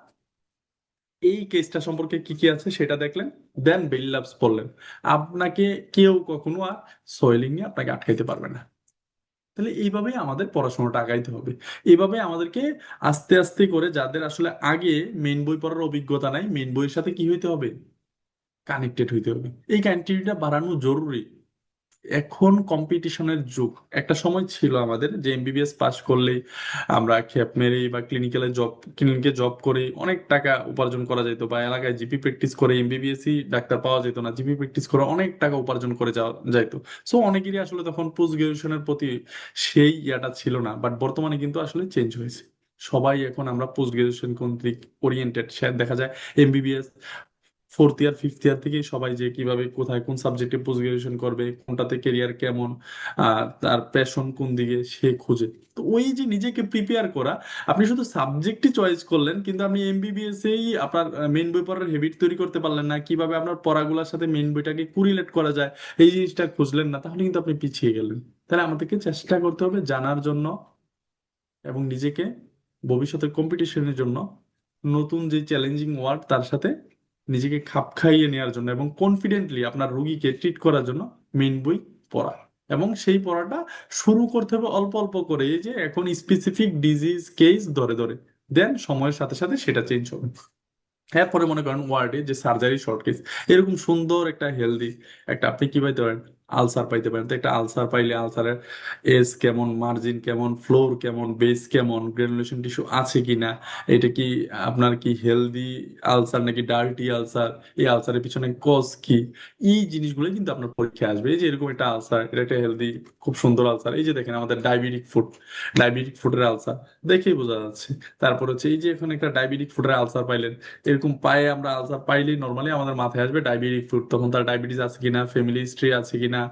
এই কেসটা সম্পর্কে কি কি আছে সেটা দেখলেন, দেন বেলি ল্যাবস পড়লেন। আপনাকে কেউ কখনো আর সোয়েলিং নিয়ে আপনাকে আটকাইতে পারবে না। তাহলে এইভাবেই আমাদের পড়াশোনাটা আগাইতে হবে। এইভাবে আমাদেরকে আস্তে আস্তে করে, যাদের আসলে আগে মেইন বই পড়ার অভিজ্ঞতা নাই, মেইন বইয়ের সাথে কি হইতে হবে, কানেক্টেড হইতে হবে। এই কানেক্টিভিটিটা বাড়ানো জরুরি। এখন কম্পিটিশনের যুগ। একটা সময় ছিল আমাদের যে এমবিবিএস পাশ করলেই আমরা খেপ মেরেই বা ক্লিনিকে জব করে অনেক টাকা উপার্জন করা যেত, বা এলাকায় জিপি প্র্যাকটিস করে এমবিবিএসই ডাক্তার পাওয়া যেত না, জিপি প্র্যাকটিস করে অনেক টাকা উপার্জন করে যাওয়া যাইতো। সো অনেকেরই আসলে তখন পোস্ট গ্রাজুয়েশনের প্রতি সেই ইয়াটা ছিল না, বাট বর্তমানে কিন্তু আসলে চেঞ্জ হয়েছে। সবাই এখন আমরা পোস্ট গ্রাজুয়েশন কেন্দ্রিক ওরিয়েন্টেড। দেখা যায় MBBS fourth year fifth year থেকেই সবাই যে কিভাবে কোথায় কোন সাবজেক্টে পোস্ট গ্রাজুয়েশন করবে, কোনটাতে কেরিয়ার কেমন, তার প্যাশন কোন দিকে সে খুঁজে। তো ওই যে নিজেকে প্রিপেয়ার করা, আপনি শুধু সাবজেক্টই চয়েস করলেন কিন্তু আপনি এমবিবিএস এই আপনার মেইন বই পড়ার হ্যাবিট তৈরি করতে পারলেন না, কিভাবে আপনার পড়াগুলোর সাথে মেইন বইটাকে কুরিলেট করা যায় এই জিনিসটা খুঁজলেন না, তাহলে কিন্তু আপনি পিছিয়ে গেলেন। তাহলে আমাদেরকে চেষ্টা করতে হবে জানার জন্য, এবং নিজেকে ভবিষ্যতের কম্পিটিশনের জন্য নতুন যে চ্যালেঞ্জিং ওয়ার্ড তার সাথে নিজেকে খাপ খাইয়ে নেওয়ার জন্য, এবং কনফিডেন্টলি আপনার রোগীকে ট্রিট করার জন্য মেইন বই পড়া। এবং সেই পড়াটা শুরু করতে হবে অল্প অল্প করে, এই যে এখন স্পেসিফিক ডিজিজ কেস ধরে ধরে, দেন সময়ের সাথে সাথে সেটা চেঞ্জ হবে। এরপরে মনে করেন ওয়ার্ডে যে সার্জারি শর্ট কেস, এরকম সুন্দর একটা হেলদি একটা আপনি কি পাইতে পারেন, আলসার পাইতে পারেন। তো একটা আলসার পাইলে আলসারের এজ কেমন, মার্জিন কেমন, ফ্লোর কেমন, বেস কেমন, গ্রানুলেশন টিস্যু আছে কিনা, এটা কি আপনার কি হেলদি আলসার নাকি ডার্টি আলসার, এই আলসারের পিছনে কজ কি, এই জিনিসগুলো কিন্তু আপনার পরীক্ষায় আসবে। এই যে এরকম একটা আলসার, এটা একটা হেলদি খুব সুন্দর আলসার। এই যে দেখেন আমাদের ডায়াবেটিক ফুটের আলসার দেখেই বোঝা যাচ্ছে। তারপর হচ্ছে এই যে এখানে একটা ডায়াবেটিক ফুটের আলসার পাইলেন, এরকম পায়ে আমরা আলসার পাইলেই নর্মালি আমাদের মাথায় আসবে ডায়াবেটিক ফুট, তখন তার ডায়াবেটিস আছে কিনা, ফ্যামিলি হিস্ট্রি আছে কিনা।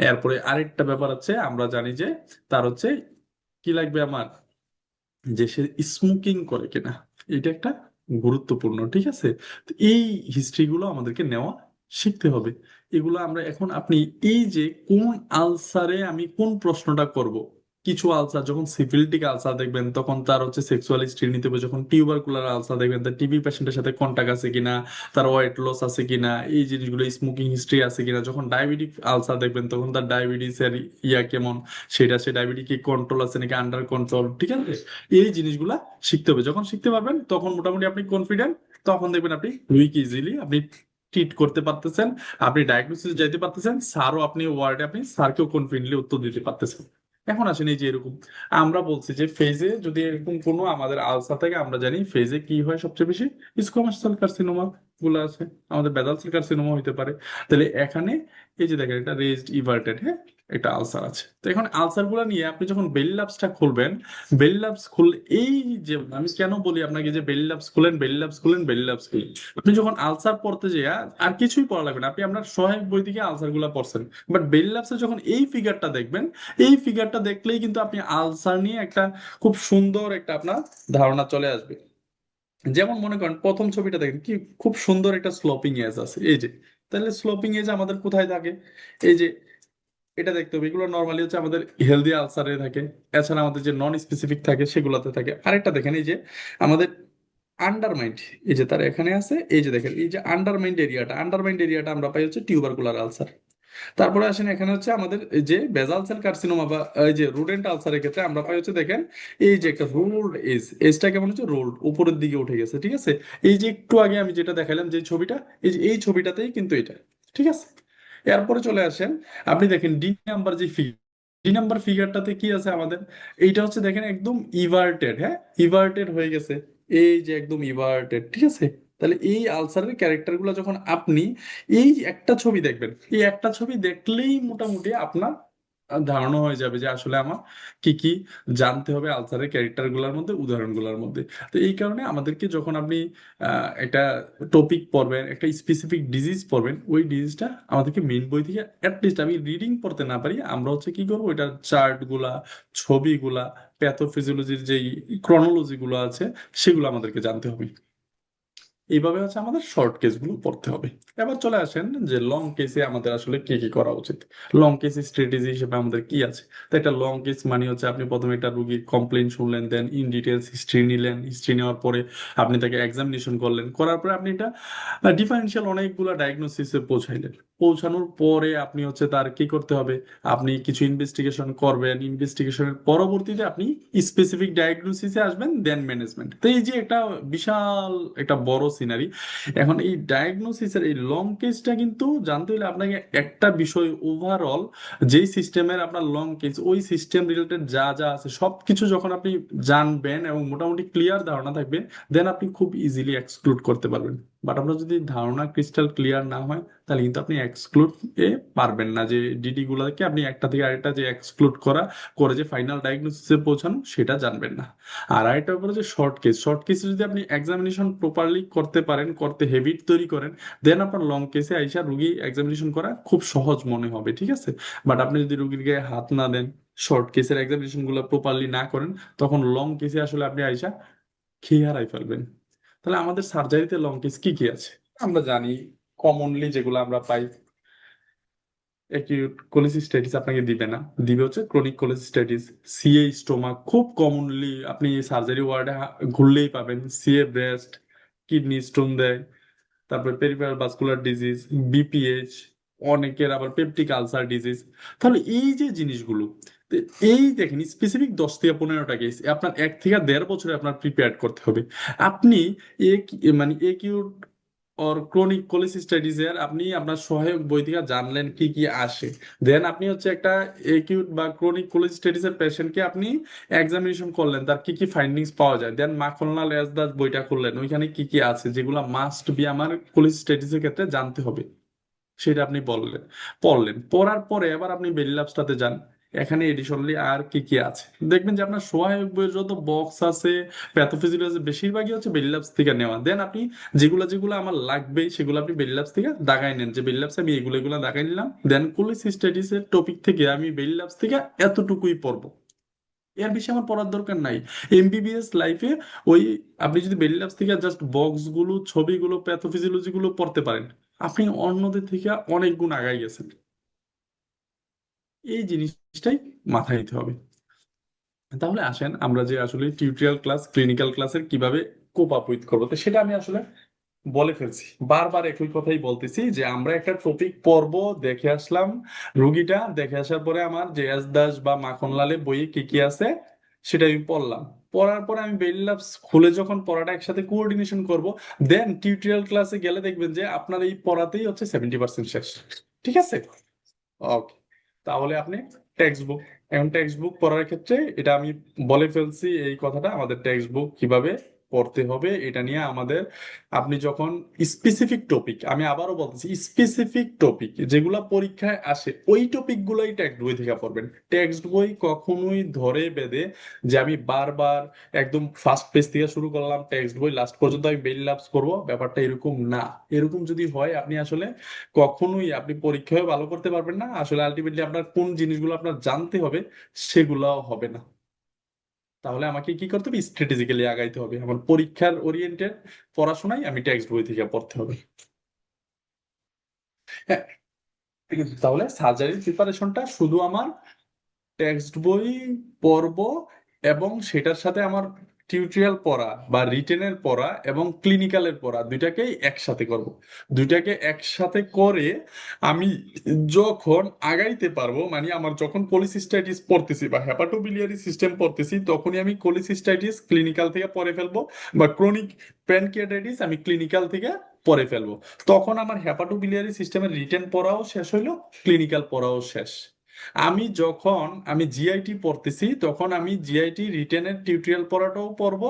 এরপরে আরেকটা ব্যাপার হচ্ছে আমরা জানি যে তার হচ্ছে কি লাগবে আমার, যে সে স্মোকিং করে কিনা, এটা একটা গুরুত্বপূর্ণ, ঠিক আছে। তো এই হিস্ট্রি গুলো আমাদেরকে নেওয়া শিখতে হবে। এগুলো আমরা এখন আপনি এই যে কোন আলসারে আমি কোন প্রশ্নটা করব, কিছু আলসার যখন সিফিলিটিক আলসার দেখবেন তখন তার হচ্ছে সেক্সুয়াল হিস্ট্রি নিতে হবে, যখন টিউবারকুলার আলসার দেখবেন তার টিবি পেশেন্টের সাথে কন্টাক্ট আছে কিনা, তার ওয়েট লস আছে কিনা, এই জিনিসগুলো, স্মোকিং হিস্ট্রি আছে কিনা। যখন ডায়াবেটিক আলসার দেখবেন তখন তার ডায়াবেটিস এর ইয়া কেমন, সেটা সে ডায়াবেটিক কি কন্ট্রোল আছে নাকি আন্ডার কন্ট্রোল, ঠিক আছে। এই জিনিসগুলা শিখতে হবে। যখন শিখতে পারবেন তখন মোটামুটি আপনি কনফিডেন্ট, তখন দেখবেন আপনি কুইক ইজিলি আপনি ট্রিট করতে পারতেছেন, আপনি ডায়াগনোসিস যাইতে পারতেছেন, স্যারও আপনি ওয়ার্ডে আপনি স্যারকেও কনফিডেন্টলি উত্তর দিতে পারতেছেন। এখন আসেন এই যে এরকম আমরা বলছি যে ফেজে যদি এরকম কোনো আমাদের আলসার থাকে, আমরা জানি ফেজে কি হয় সবচেয়ে বেশি, স্কোয়ামাস সেল কার্সিনোমা গুলো আছে, আমাদের বেজাল সেল কার্সিনোমা হইতে পারে। তাহলে এখানে এই যে দেখেন এটা রেজড ইভার্টেড, হ্যাঁ, একটা আলসার আছে। তো এখন আলসার গুলা নিয়ে আপনি যখন বেলি ল্যাবসটা খুলবেন, বেলি ল্যাবস খুল, এই যে আমি কেন বলি আপনাকে যে বেলি ল্যাবস খুলেন, বেলি ল্যাবস খুলেন, বেলি ল্যাবস খুলেন, আপনি যখন আলসার পড়তে যাই আর কিছুই পড়া লাগবে না, আপনি আপনার সহায়ক বই থেকে আলসার গুলা পড়ছেন, বাট বেলি ল্যাবসে যখন এই ফিগারটা দেখবেন, এই ফিগারটা দেখলেই কিন্তু আপনি আলসার নিয়ে একটা খুব সুন্দর একটা আপনার ধারণা চলে আসবে। যেমন মনে করেন প্রথম ছবিটা দেখেন কি খুব সুন্দর একটা স্লোপিং এজ আছে, এই যে, তাহলে স্লোপিং এজ আমাদের কোথায় থাকে, এই যে এটা দেখতে হবে। এগুলো নর্মালি হচ্ছে আমাদের হেলদি আলসারে থাকে, এছাড়া আমাদের যে নন স্পেসিফিক থাকে সেগুলোতে থাকে। আরেকটা দেখেন এই যে আমাদের আন্ডারমাইন্ড, এই যে তার এখানে আছে, এই যে দেখেন এই যে আন্ডারমাইন্ড এরিয়াটা আমরা পাই হচ্ছে টিউবারকুলার আলসার। তারপরে আসেন এখানে হচ্ছে আমাদের এই যে বেজাল সেল কার্সিনোমা বা এই যে রুডেন্ট আলসারের ক্ষেত্রে আমরা পাই হচ্ছে দেখেন এই যে একটা রোল্ড এজটা কেমন হচ্ছে রোল্ড উপরের দিকে উঠে গেছে, ঠিক আছে। এই যে একটু আগে আমি যেটা দেখালাম যে ছবিটা, এই যে এই ছবিটাতেই কিন্তু এটা, ঠিক আছে। এরপরে চলে আসেন আপনি দেখেন ডি নাম্বার ফিগারটাতে কি আছে আমাদের, এইটা হচ্ছে দেখেন একদম ইভার্টেড, হ্যাঁ, ইভার্টেড হয়ে গেছে, এই যে একদম ইভার্টেড, ঠিক আছে। তাহলে এই আলসারের ক্যারেক্টার গুলো যখন আপনি এই একটা ছবি দেখবেন, এই একটা ছবি দেখলেই মোটামুটি আপনার ধারণা হয়ে যাবে যে আসলে আমার কি কি জানতে হবে আলসারের ক্যারেক্টার গুলোর মধ্যে, উদাহরণগুলোর মধ্যে। তো এই কারণে আমাদেরকে যখন আপনি একটা টপিক পড়বেন, একটা স্পেসিফিক ডিজিজ পড়বেন, ওই ডিজিজটা আমাদেরকে মেইন বই থেকে অ্যাটলিস্ট আমি রিডিং পড়তে না পারি, আমরা হচ্ছে কি করবো, ওইটার চার্ট গুলা, ছবিগুলা, প্যাথোফিজিওলজির যেই ক্রনোলজি গুলো আছে সেগুলো আমাদেরকে জানতে হবে। এইভাবে হচ্ছে আমাদের শর্ট কেস গুলো পড়তে হবে। এবার চলে আসেন যে লং কেসে আমাদের আসলে কি কি করা উচিত, লং কেস স্ট্র্যাটেজি হিসেবে আমাদের কি আছে। তো একটা লং কেস মানে হচ্ছে আপনি প্রথমে একটা রুগীর কমপ্লেন শুনলেন, দেন ইন ডিটেলস হিস্ট্রি নিলেন, হিস্ট্রি নেওয়ার পরে আপনি তাকে এক্সামিনেশন করলেন, করার পরে আপনি এটা ডিফারেন্সিয়াল অনেকগুলো ডায়াগনোসিসে পৌঁছাইলেন। পৌঁছানোর পরে আপনি হচ্ছে তার কি করতে হবে, আপনি কিছু ইনভেস্টিগেশন করবেন, ইনভেস্টিগেশনের পরবর্তীতে আপনি স্পেসিফিক ডায়াগনোসিসে আসবেন, দেন ম্যানেজমেন্ট। তো এই যে একটা বিশাল একটা বড় সিনারি। এখন এই ডায়াগনোসিসের এই লং কেসটা কিন্তু জানতে হলে আপনাকে একটা বিষয় ওভারঅল, যেই সিস্টেমের আপনার লং কেস, ওই সিস্টেম রিলেটেড যা যা আছে সবকিছু যখন আপনি জানবেন এবং মোটামুটি ক্লিয়ার ধারণা থাকবে, দেন আপনি খুব ইজিলি এক্সক্লুড করতে পারবেন। বাট আপনার যদি ধারণা ক্রিস্টাল ক্লিয়ার না হয় তাহলে কিন্তু আপনি এক্সক্লুড এ পারবেন না, যে ডিডি গুলাকে আপনি একটা থেকে আরেকটা যে এক্সক্লুড করে যে ফাইনাল ডায়াগনোসিসে পৌঁছানো সেটা জানবেন না। আর আরেকটা ব্যাপার হচ্ছে শর্ট কেসে যদি আপনি এক্সামিনেশন প্রপারলি করতে পারেন, করতে হ্যাবিট তৈরি করেন, দেন আপনার লং কেসে আইসা রুগী এক্সামিনেশন করা খুব সহজ মনে হবে, ঠিক আছে। বাট আপনি যদি রুগীর গায়ে হাত না দেন, শর্ট কেসের এক্সামিনেশন গুলো প্রপারলি না করেন, তখন লং কেসে আসলে আপনি আইসা খেয়ে হারাই ফেলবেন। তাহলে আমাদের সার্জারিতে লং কেস কি কি আছে আমরা জানি, কমনলি যেগুলো আমরা পাই, অ্যাকিউট কোলিসিস্টাইটিস আপনাকে দিবে না, দিবে হচ্ছে ক্রনিক কোলিসিস্টাইটিস। সিএ স্টোমাক খুব কমনলি আপনি সার্জারি ওয়ার্ডে ঘুরলেই পাবেন, সিএ ব্রেস্ট, কিডনি স্টোন দেয়, তারপরে পেরিফেরাল ভাস্কুলার ডিজিজ, বিপিএইচ, অনেকের আবার পেপটিক আলসার ডিজিজ। তাহলে এই যে জিনিসগুলো, তো এই দেখেন স্পেসিফিক 10 থেকে 15টা কেস আপনার 1 থেকে 1.5 বছরে আপনার প্রিপেয়ার করতে হবে। আপনি মানে একিউট ওর ক্রনিক কোলিসিস্টাইটিসের আপনি আপনার সহায়ক বই থেকে জানলেন কি কি আসে, দেন আপনি হচ্ছে একটা একিউট বা ক্রনিক কোলিসিস্টাইটিসের পেশেন্টকে আপনি এক্সামিনেশন করলেন, তার কি কি ফাইন্ডিংস পাওয়া যায়, দেন মাখনলাল এজদাদ বইটা করলেন, ওইখানে কি কি আছে যেগুলো মাস্ট বি আমার কোলিসিস্টাইটিসের ক্ষেত্রে জানতে হবে, সেটা আপনি পড়লেন, পড়ার পরে এবার আপনি বেরিলাপসটাতে যান, এখানে এডিশনালি আর কি কি আছে দেখবেন যে আপনার সহায়ক বইয়ের যত বক্স আছে, প্যাথোফিজিওলজি আছে, বেশিরভাগই হচ্ছে বেরিলাপস থেকে নেওয়া, দেন আপনি যেগুলো যেগুলো আমার লাগবে সেগুলো আপনি বেরিলাপস থেকে দাগাই নেন, যে বেরিলাপস আমি এগুলো এগুলো দাগাই নিলাম, দেন কোলিসিস্টাইটিসের টপিক থেকে আমি বেরিলাপস থেকে এতটুকুই পড়বো, এর বেশি আমার পড়ার দরকার নাই। এমবিবিএস লাইফে ওই আপনি যদি বেরিলাপস থেকে জাস্ট বক্স গুলো, ছবিগুলো, প্যাথোফিজিওলজি গুলো পড়তে পারেন, আপনি অন্যদের থেকে অনেক গুণ আগাই গেছেন। এই জিনিসটাই মাথায় নিতে হবে। তাহলে আসেন আমরা যে আসলে টিউটোরিয়াল ক্লাস, ক্লিনিক্যাল ক্লাসের কিভাবে কোপ আপ উইথ করবো, তো সেটা আমি আসলে বলে ফেলছি, বারবার একই কথাই বলতেছি যে আমরা একটা টপিক পড়ব, দেখে আসলাম, রুগীটা দেখে আসার পরে আমার জেএস দাস বা মাখনলালে বইয়ে কি কি আছে সেটা আমি পড়লাম, পড়ার পরে আমি বেরিলাপস খুলে যখন পড়াটা একসাথে কোঅর্ডিনেশন করব, দেন টিউটোরিয়াল ক্লাসে গেলে দেখবেন যে আপনার এই পড়াতেই হচ্ছে 70% শেষ। ঠিক আছে, ওকে। তাহলে আপনি টেক্সট বুক, এখন টেক্সট বুক পড়ার ক্ষেত্রে এটা আমি বলে ফেলছি এই কথাটা, আমাদের টেক্সট বুক কিভাবে পড়তে হবে এটা নিয়ে আমাদের, আপনি যখন স্পেসিফিক টপিক, আমি আবারও বলতেছি স্পেসিফিক টপিক যেগুলো পরীক্ষায় আসে ওই টপিক গুলোই টেক্সট বই থেকে পড়বেন। টেক্সট বই কখনোই ধরে বেঁধে যে আমি বারবার একদম ফার্স্ট পেজ থেকে শুরু করলাম টেক্সট বই লাস্ট পর্যন্ত আমি বেরিলাপস করবো, ব্যাপারটা এরকম না। এরকম যদি হয় আপনি আসলে কখনোই আপনি পরীক্ষায় ভালো করতে পারবেন না, আসলে আলটিমেটলি আপনার কোন জিনিসগুলো আপনার জানতে হবে সেগুলোও হবে না। তাহলে আমাকে কি করতে হবে, স্ট্র্যাটেজিক্যালি আগাইতে হবে, আমার পরীক্ষার ওরিয়েন্টেড পড়াশোনায় আমি টেক্সট বই থেকে পড়তে হবে। হ্যাঁ, ঠিক আছে। তাহলে সার্জারির প্রিপারেশনটা শুধু আমার টেক্সট বই পড়ব এবং সেটার সাথে আমার টিউটোরিয়াল পড়া বা রিটেনের পড়া এবং ক্লিনিক্যালের পড়া দুইটাকেই একসাথে করব। দুইটাকে একসাথে করে আমি যখন আগাইতে পারবো, মানে আমার যখন কোলিসিস্টাইটিস পড়তেছি বা হেপাটোবিলিয়ারি সিস্টেম পড়তেছি, তখনই আমি কোলিসিস্টাইটিস ক্লিনিক্যাল থেকে পড়ে ফেলবো, বা ক্রনিক প্যানক্রিয়াটাইটিস আমি ক্লিনিক্যাল থেকে পড়ে ফেলবো। তখন আমার হেপাটোবিলিয়ারি সিস্টেমের রিটেন পড়াও শেষ হইলো, ক্লিনিক্যাল পড়াও শেষ। আমি জিআইটি পড়তেছি, তখন আমি জিআইটি রিটেনের টিউটোরিয়াল পড়াটাও পড়বো,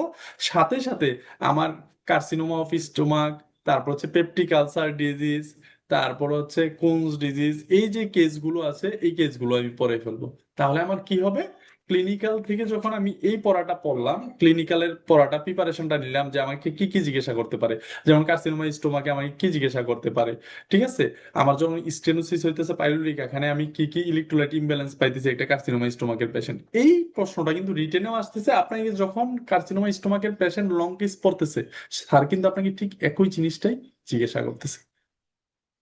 সাথে সাথে আমার কার্সিনোমা অফ স্টোমাক, তারপর হচ্ছে পেপটিক আলসার ডিজিজ, তারপর হচ্ছে কুনস ডিজিজ, এই যে কেসগুলো আছে এই কেসগুলো আমি পড়ে ফেলবো। তাহলে আমার কি হবে, ক্লিনিক্যাল থেকে যখন আমি এই পড়াটা পড়লাম, ক্লিনিক্যালের পড়াটা প্রিপারেশনটা নিলাম যে আমাকে কি কি জিজ্ঞাসা করতে পারে, যেমন কার্সিনোমা স্টোমাকে আমাকে কি জিজ্ঞাসা করতে পারে, ঠিক আছে, আমার যখন স্টেনোসিস হইতেছে পাইলোরিক, এখানে আমি কি কি ইলেকট্রোলাইট ইমব্যালেন্স পাইতেছি একটা কার্সিনোমা স্টোমাকের পেশেন্ট, এই প্রশ্নটা কিন্তু রিটেনেও আসতেছে। আপনাকে যখন কার্সিনোমা স্টোমাকের পেশেন্ট লং কেস পড়তেছে, স্যার কিন্তু আপনাকে ঠিক একই জিনিসটাই জিজ্ঞাসা করতেছে।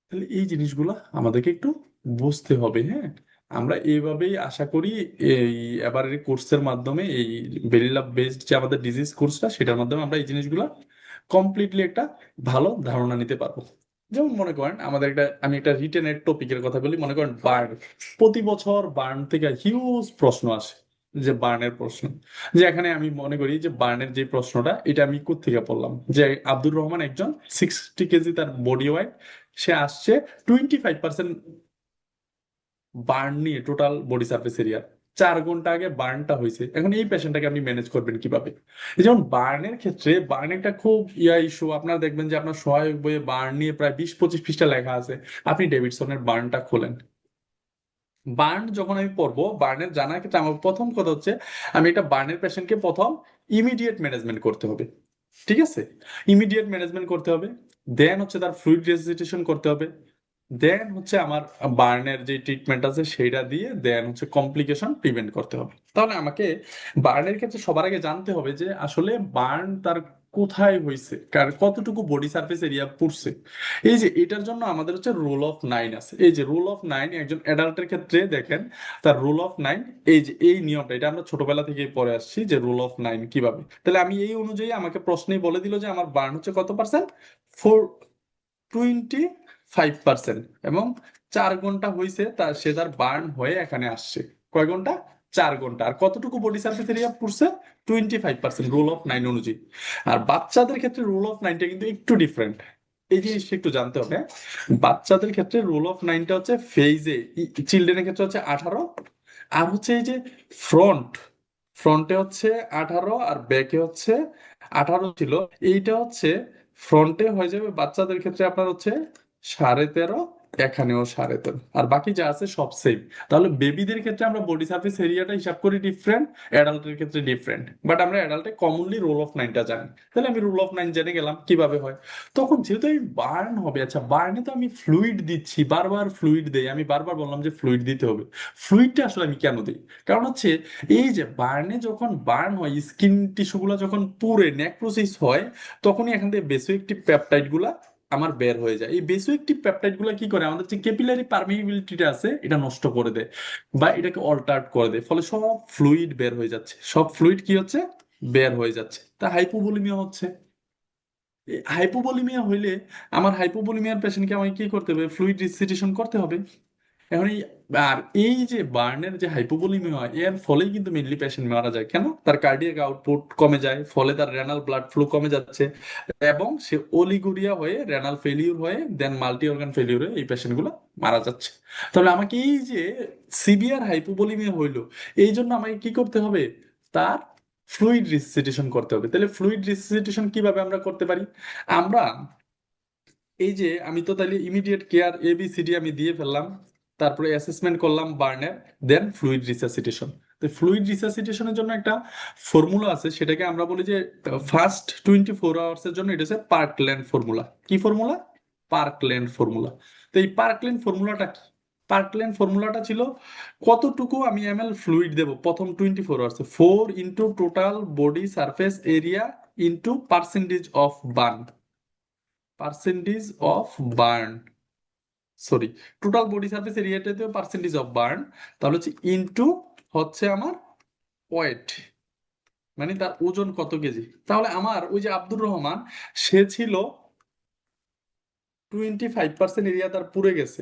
তাহলে এই জিনিসগুলো আমাদেরকে একটু বুঝতে হবে। হ্যাঁ, আমরা এইভাবেই আশা করি এই এবারের কোর্সের মাধ্যমে, এই বেরিলা বেসড যে আমাদের ডিজিজ কোর্সটা, সেটার মাধ্যমে আমরা এই জিনিসগুলো কমপ্লিটলি একটা ভালো ধারণা নিতে পারবো। যেমন মনে করেন আমাদের আমি একটা রিটেনের টপিকের কথা বলি, মনে করেন বার্ন, প্রতি বছর বার্ন থেকে হিউজ প্রশ্ন আসে, যে বার্নের প্রশ্ন, যে এখানে আমি মনে করি যে বার্নের যে প্রশ্নটা এটা আমি কোত্থেকে পড়লাম, যে আব্দুর রহমান একজন 60 কেজি তার বডি ওয়েট, সে আসছে 25% বার্ন নিয়ে টোটাল বডি সারফেস এরিয়া, 4 ঘন্টা আগে বার্নটা হয়েছে, এখন এই পেশেন্টটাকে আপনি ম্যানেজ করবেন কিভাবে। এই যেমন বার্নের ক্ষেত্রে, বার্ন একটা খুব ইস্যু, আপনারা দেখবেন যে আপনার সহায়ক বইয়ে বার্ন নিয়ে প্রায় 20-25 পৃষ্ঠা লেখা আছে, আপনি ডেভিডসনের বার্নটা খোলেন, বার্ন যখন আমি পড়বো, বার্নের জানার ক্ষেত্রে আমার প্রথম কথা হচ্ছে আমি একটা বার্নের পেশেন্টকে প্রথম ইমিডিয়েট ম্যানেজমেন্ট করতে হবে। ঠিক আছে, ইমিডিয়েট ম্যানেজমেন্ট করতে হবে, দেন হচ্ছে তার ফ্লুইড রেসিসিটেশন করতে হবে, দেন হচ্ছে আমার বার্নের যে ট্রিটমেন্ট আছে সেইটা দিয়ে দেন হচ্ছে কমপ্লিকেশন প্রিভেন্ট করতে হবে। তাহলে আমাকে বার্নের ক্ষেত্রে সবার আগে জানতে হবে যে আসলে বার্ন তার কোথায় হয়েছে, কার কতটুকু বডি সারফেস এরিয়া পড়ছে। এই যে এটার জন্য আমাদের হচ্ছে রুল অফ 9 আছে, এই যে রুল অফ 9 একজন অ্যাডাল্টের ক্ষেত্রে দেখেন, তার রুল অফ 9, এই যে এই নিয়মটা, এটা আমরা ছোটবেলা থেকেই পড়ে আসছি যে রুল অফ 9 কিভাবে। তাহলে আমি এই অনুযায়ী আমাকে প্রশ্নেই বলে দিল যে আমার বার্ন হচ্ছে কত পার্সেন্ট, 25%, এবং 4 ঘন্টা হয়েছে তার, সে তার বার্ন হয়ে এখানে আসছে, কয় ঘন্টা, 4 ঘন্টা, আর কতটুকু বডি সার্ফেস এরিয়া পড়ছে, 25% রুল অফ 9 অনুযায়ী। আর বাচ্চাদের ক্ষেত্রে রুল অফ 9টা কিন্তু একটু ডিফারেন্ট, এই জিনিসটা একটু জানতে হবে। বাচ্চাদের ক্ষেত্রে রুল অফ নাইনটা হচ্ছে ফেজে, চিলড্রেনের ক্ষেত্রে হচ্ছে 18, আর হচ্ছে এই যে ফ্রন্টে হচ্ছে 18 আর ব্যাকে হচ্ছে 18 ছিল, এইটা হচ্ছে ফ্রন্টে হয়ে যাবে বাচ্চাদের ক্ষেত্রে আপনার হচ্ছে 13.5, এখানেও 13.5, আর বাকি যা আছে সব সেম। তাহলে বেবিদের ক্ষেত্রে আমরা বডি সারফেস এরিয়াটা হিসাব করি ডিফারেন্ট, অ্যাডাল্টের ক্ষেত্রে ডিফারেন্ট, বাট আমরা অ্যাডাল্টে কমনলি রুল অফ নাইনটা জানি। তাহলে আমি রুল অফ নাইন জেনে গেলাম কিভাবে হয়। তখন যেহেতু আমি বার্ন হবে, আচ্ছা বার্নে তো আমি ফ্লুইড দিচ্ছি, বারবার ফ্লুইড দেই, আমি বারবার বললাম যে ফ্লুইড দিতে হবে। ফ্লুইডটা আসলে আমি কেন দিই? কারণ হচ্ছে এই যে বার্নে যখন বার্ন হয়, স্কিন টিস্যুগুলো যখন পুড়ে নেক্রোসিস হয়, তখনই এখান থেকে বেসোএক্টিভ পেপটাইড গুলা আমার বের হয়ে যায়। এই বেসোএক্টিভ পেপটাইড গুলা কি করে, আমাদের যে ক্যাপিলারি পারমিয়েবিলিটিটা আছে এটা নষ্ট করে দেয় বা এটাকে অল্টার করে দেয়, ফলে সব ফ্লুইড বের হয়ে যাচ্ছে, সব ফ্লুইড কি হচ্ছে, বের হয়ে যাচ্ছে। তা হাইপোভলিমিয়া হচ্ছে। হাইপোভলিমিয়া হইলে আমার হাইপোভলিমিয়ার পেশেন্টকে আমাকে কি করতে হবে, ফ্লুইড রিসিটেশন করতে হবে। এখন আর এই যে বার্নের যে হাইপোভলিমিয়া হয়, এর ফলেই কিন্তু মেনলি পেশেন্ট মারা যায়। কেন? তার কার্ডিয়াক আউটপুট কমে যায়, ফলে তার রেনাল ব্লাড ফ্লো কমে যাচ্ছে, এবং সে অলিগুরিয়া হয়ে, রেনাল ফেলিউর হয়ে, দেন মাল্টি অর্গান ফেলিউর হয়ে এই পেশেন্টগুলো মারা যাচ্ছে। তাহলে আমাকে এই যে সিভিয়ার হাইপোভলিমিয়া হইলো, এই জন্য আমাকে কি করতে হবে, তার ফ্লুইড রিসিটেশন করতে হবে। তাহলে ফ্লুইড রিসিটেশন কিভাবে আমরা করতে পারি? আমরা এই যে আমি তো তাহলে ইমিডিয়েট কেয়ার ABCD আমি দিয়ে ফেললাম, তারপরে অ্যাসেসমেন্ট করলাম বার্নের, দেন ফ্লুইড রিসাসিটেশন। তো ফ্লুইড রিসাসিটেশনের জন্য একটা ফর্মুলা আছে, সেটাকে আমরা বলি যে ফার্স্ট 24 আওয়ার্সের জন্য এটা হচ্ছে পার্কল্যান্ড ফর্মুলা। কি ফর্মুলা? Parkland formula. তো এই পার্কল্যান্ড ফর্মুলাটা কি? পার্কল্যান্ড ফর্মুলাটা ছিল কতটুকু আমি ml ফ্লুইড দেব প্রথম 24 আওয়ার্সে, 4 into total body surface area into percentage of burn, percentage of burn, sorry, total body surface এরিয়াটাতে পার্সেন্টেজ অফ বার্ন, তাহলে হচ্ছে ইনটু হচ্ছে আমার ওয়েট, মানে তার ওজন কত কেজি। তাহলে আমার ওই যে আব্দুর রহমান, সে ছিল 25% এরিয়া তার পুড়ে গেছে,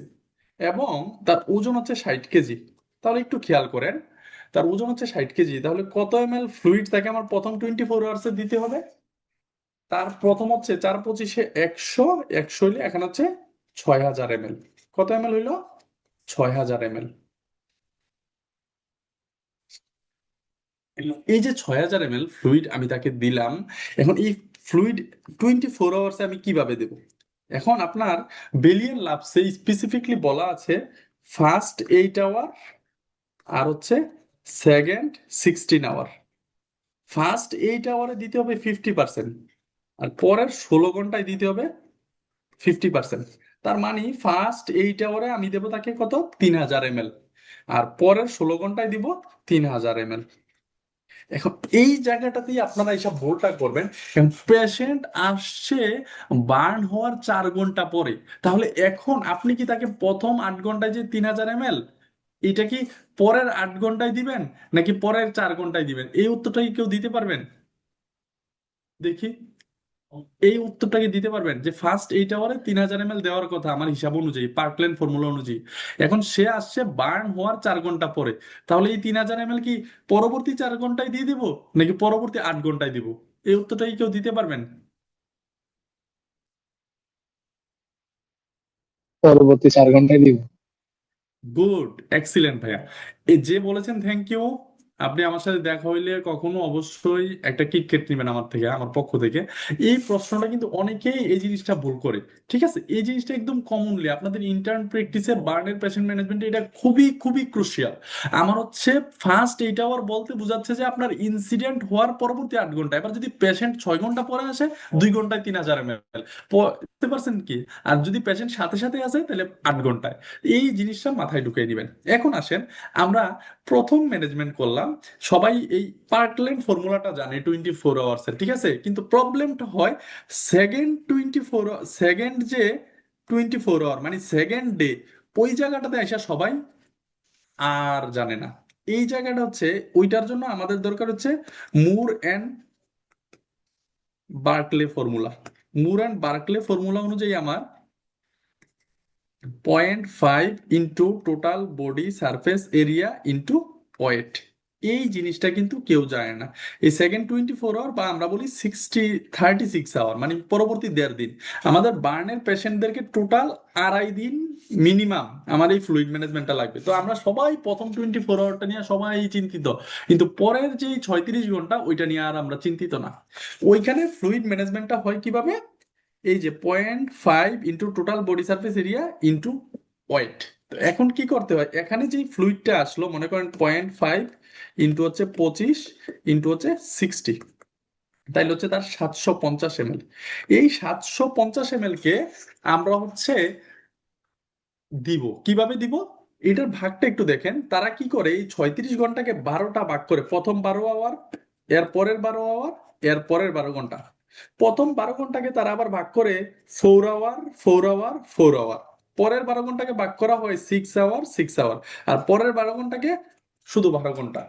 এবং তার ওজন হচ্ছে 60 কেজি। তাহলে একটু খেয়াল করেন, তার ওজন হচ্ছে 60 কেজি, তাহলে কত ml ফ্লুইড তাকে আমার প্রথম 24 আওয়ার্সে দিতে হবে? তার প্রথম হচ্ছে 4 × 25 = 100, 100 হইলে এখানে হচ্ছে 6000 ml। কত ml হইলো? 6000 ml। এই যে 6000 ml ফ্লুইড আমি তাকে দিলাম, এখন এই ফ্লুইড 24 আওয়ার্সে আমি কিভাবে দেব? এখন আপনার বেলিয়ান লাভসে স্পেসিফিকলি বলা আছে ফার্স্ট 8 আওয়ার আর হচ্ছে সেকেন্ড 16 আওয়ার। ফার্স্ট 8 আওয়ারে দিতে হবে 50%, আর পরের 16 ঘন্টায় দিতে হবে 50%। তার মানে ফার্স্ট 8 আওয়ারে আমি দেবো তাকে কত, 3000 ml, আর পরের 16 ঘন্টায় দিব 3000 ml। এখন এই জায়গাটাতেই আপনারা এইসব ভুলটা করবেন। এখন পেশেন্ট আসছে বার্ন হওয়ার 4 ঘন্টা পরে, তাহলে এখন আপনি কি তাকে প্রথম 8 ঘন্টায় যে 3000 ml, এটা কি পরের 8 ঘন্টায় দিবেন নাকি পরের 4 ঘন্টায় দিবেন? এই উত্তরটা কি কেউ দিতে পারবেন? দেখি, এই উত্তরটা কি দিতে পারবেন যে ফার্স্ট 8 আওয়ারে 3000 ml দেওয়ার কথা আমার হিসাব অনুযায়ী, পার্কল্যান্ড ফর্মুলা অনুযায়ী। এখন সে আসছে বার্ন হওয়ার 4 ঘন্টা পরে, তাহলে এই 3000 ml কি পরবর্তী 4 ঘন্টায় দিয়ে দিব নাকি পরবর্তী 8 ঘন্টায় দিব? এই উত্তরটা কি কেউ দিতে পারবেন? পরবর্তী 4 ঘন্টায় দিব। গুড, এক্সিলেন্ট ভাইয়া। এই যে বলেছেন থ্যাংক ইউ। আপনি আমার সাথে দেখা হইলে কখনো অবশ্যই একটা কিটক্যাট নেবেন আমার থেকে, আমার পক্ষ থেকে। এই প্রশ্নটা কিন্তু অনেকেই এই জিনিসটা ভুল করে, ঠিক আছে? এই জিনিসটা একদম কমনলি আপনাদের ইন্টার্ন প্র্যাকটিসে বার্নের পেশেন্ট ম্যানেজমেন্টে এটা খুবই খুবই ক্রুশিয়াল। আমার হচ্ছে ফার্স্ট 8 আওয়ার বলতে বোঝাচ্ছে যে আপনার ইনসিডেন্ট হওয়ার পরবর্তী 8 ঘন্টা। এবার যদি পেশেন্ট 6 ঘন্টা পরে আসে, 2 ঘন্টায় 3000 ml, বুঝতে পারছেন কি? আর যদি পেশেন্ট সাথে সাথে আসে তাহলে 8 ঘন্টায়। এই জিনিসটা মাথায় ঢুকিয়ে দিবেন। এখন আসেন, আমরা প্রথম ম্যানেজমেন্ট করলাম, সবাই এই পার্কল্যান্ড ফর্মুলাটা জানে 24 আওয়ার্সের, ঠিক আছে? কিন্তু প্রবলেমটা হয় সেকেন্ড যে 24 আওয়ার মানে সেকেন্ড ডে, ওই জায়গাটাতে এসে সবাই আর জানে না। এই জায়গাটা হচ্ছে, ওইটার জন্য আমাদের দরকার হচ্ছে Muir and Barclay formula. Muir and Barclay formula অনুযায়ী আমার 0.5 into total body surface area into weight, এই জিনিসটা কিন্তু কেউ জানে না। এই সেকেন্ড 24 আওয়ার বা আমরা বলি 36 আওয়ার মানে পরবর্তী 1.5 দিন আমাদের বার্নের পেশেন্টদেরকে টোটাল 2.5 দিন মিনিমাম আমার এই ফ্লুইড ম্যানেজমেন্টটা লাগবে। তো আমরা সবাই প্রথম 24 আওয়ারটা নিয়ে সবাই চিন্তিত, কিন্তু পরের যে 36 ঘন্টা ওইটা নিয়ে আর আমরা চিন্তিত না। ওইখানে ফ্লুইড ম্যানেজমেন্টটা হয় কিভাবে? এই যে 0.5 into total body surface area into weight. তো এখন কি করতে হয়, এখানে যে ফ্লুইডটা আসলো মনে করেন 0.5 ইন্টু হচ্ছে 25 ইন্টু হচ্ছে 60, তাইলে হচ্ছে তার 750 ml। এই 750 ml কে আমরা হচ্ছে দিব কিভাবে দিব, এটার ভাগটা একটু দেখেন। তারা কি করে এই 36 ঘন্টাকে 12টা ভাগ করে, প্রথম 12 আওয়ার, এর পরের 12 আওয়ার, এর পরের 12 ঘন্টা। প্রথম 12 ঘন্টাকে তারা আবার ভাগ করে 4 আওয়ার 4 আওয়ার 4 আওয়ার, পরের 12 ঘন্টাকে ভাগ করা হয় 6 আওয়ার 6 আওয়ার, আর পরের 12 ঘন্টাকে শুধু 12 ঘন্টা।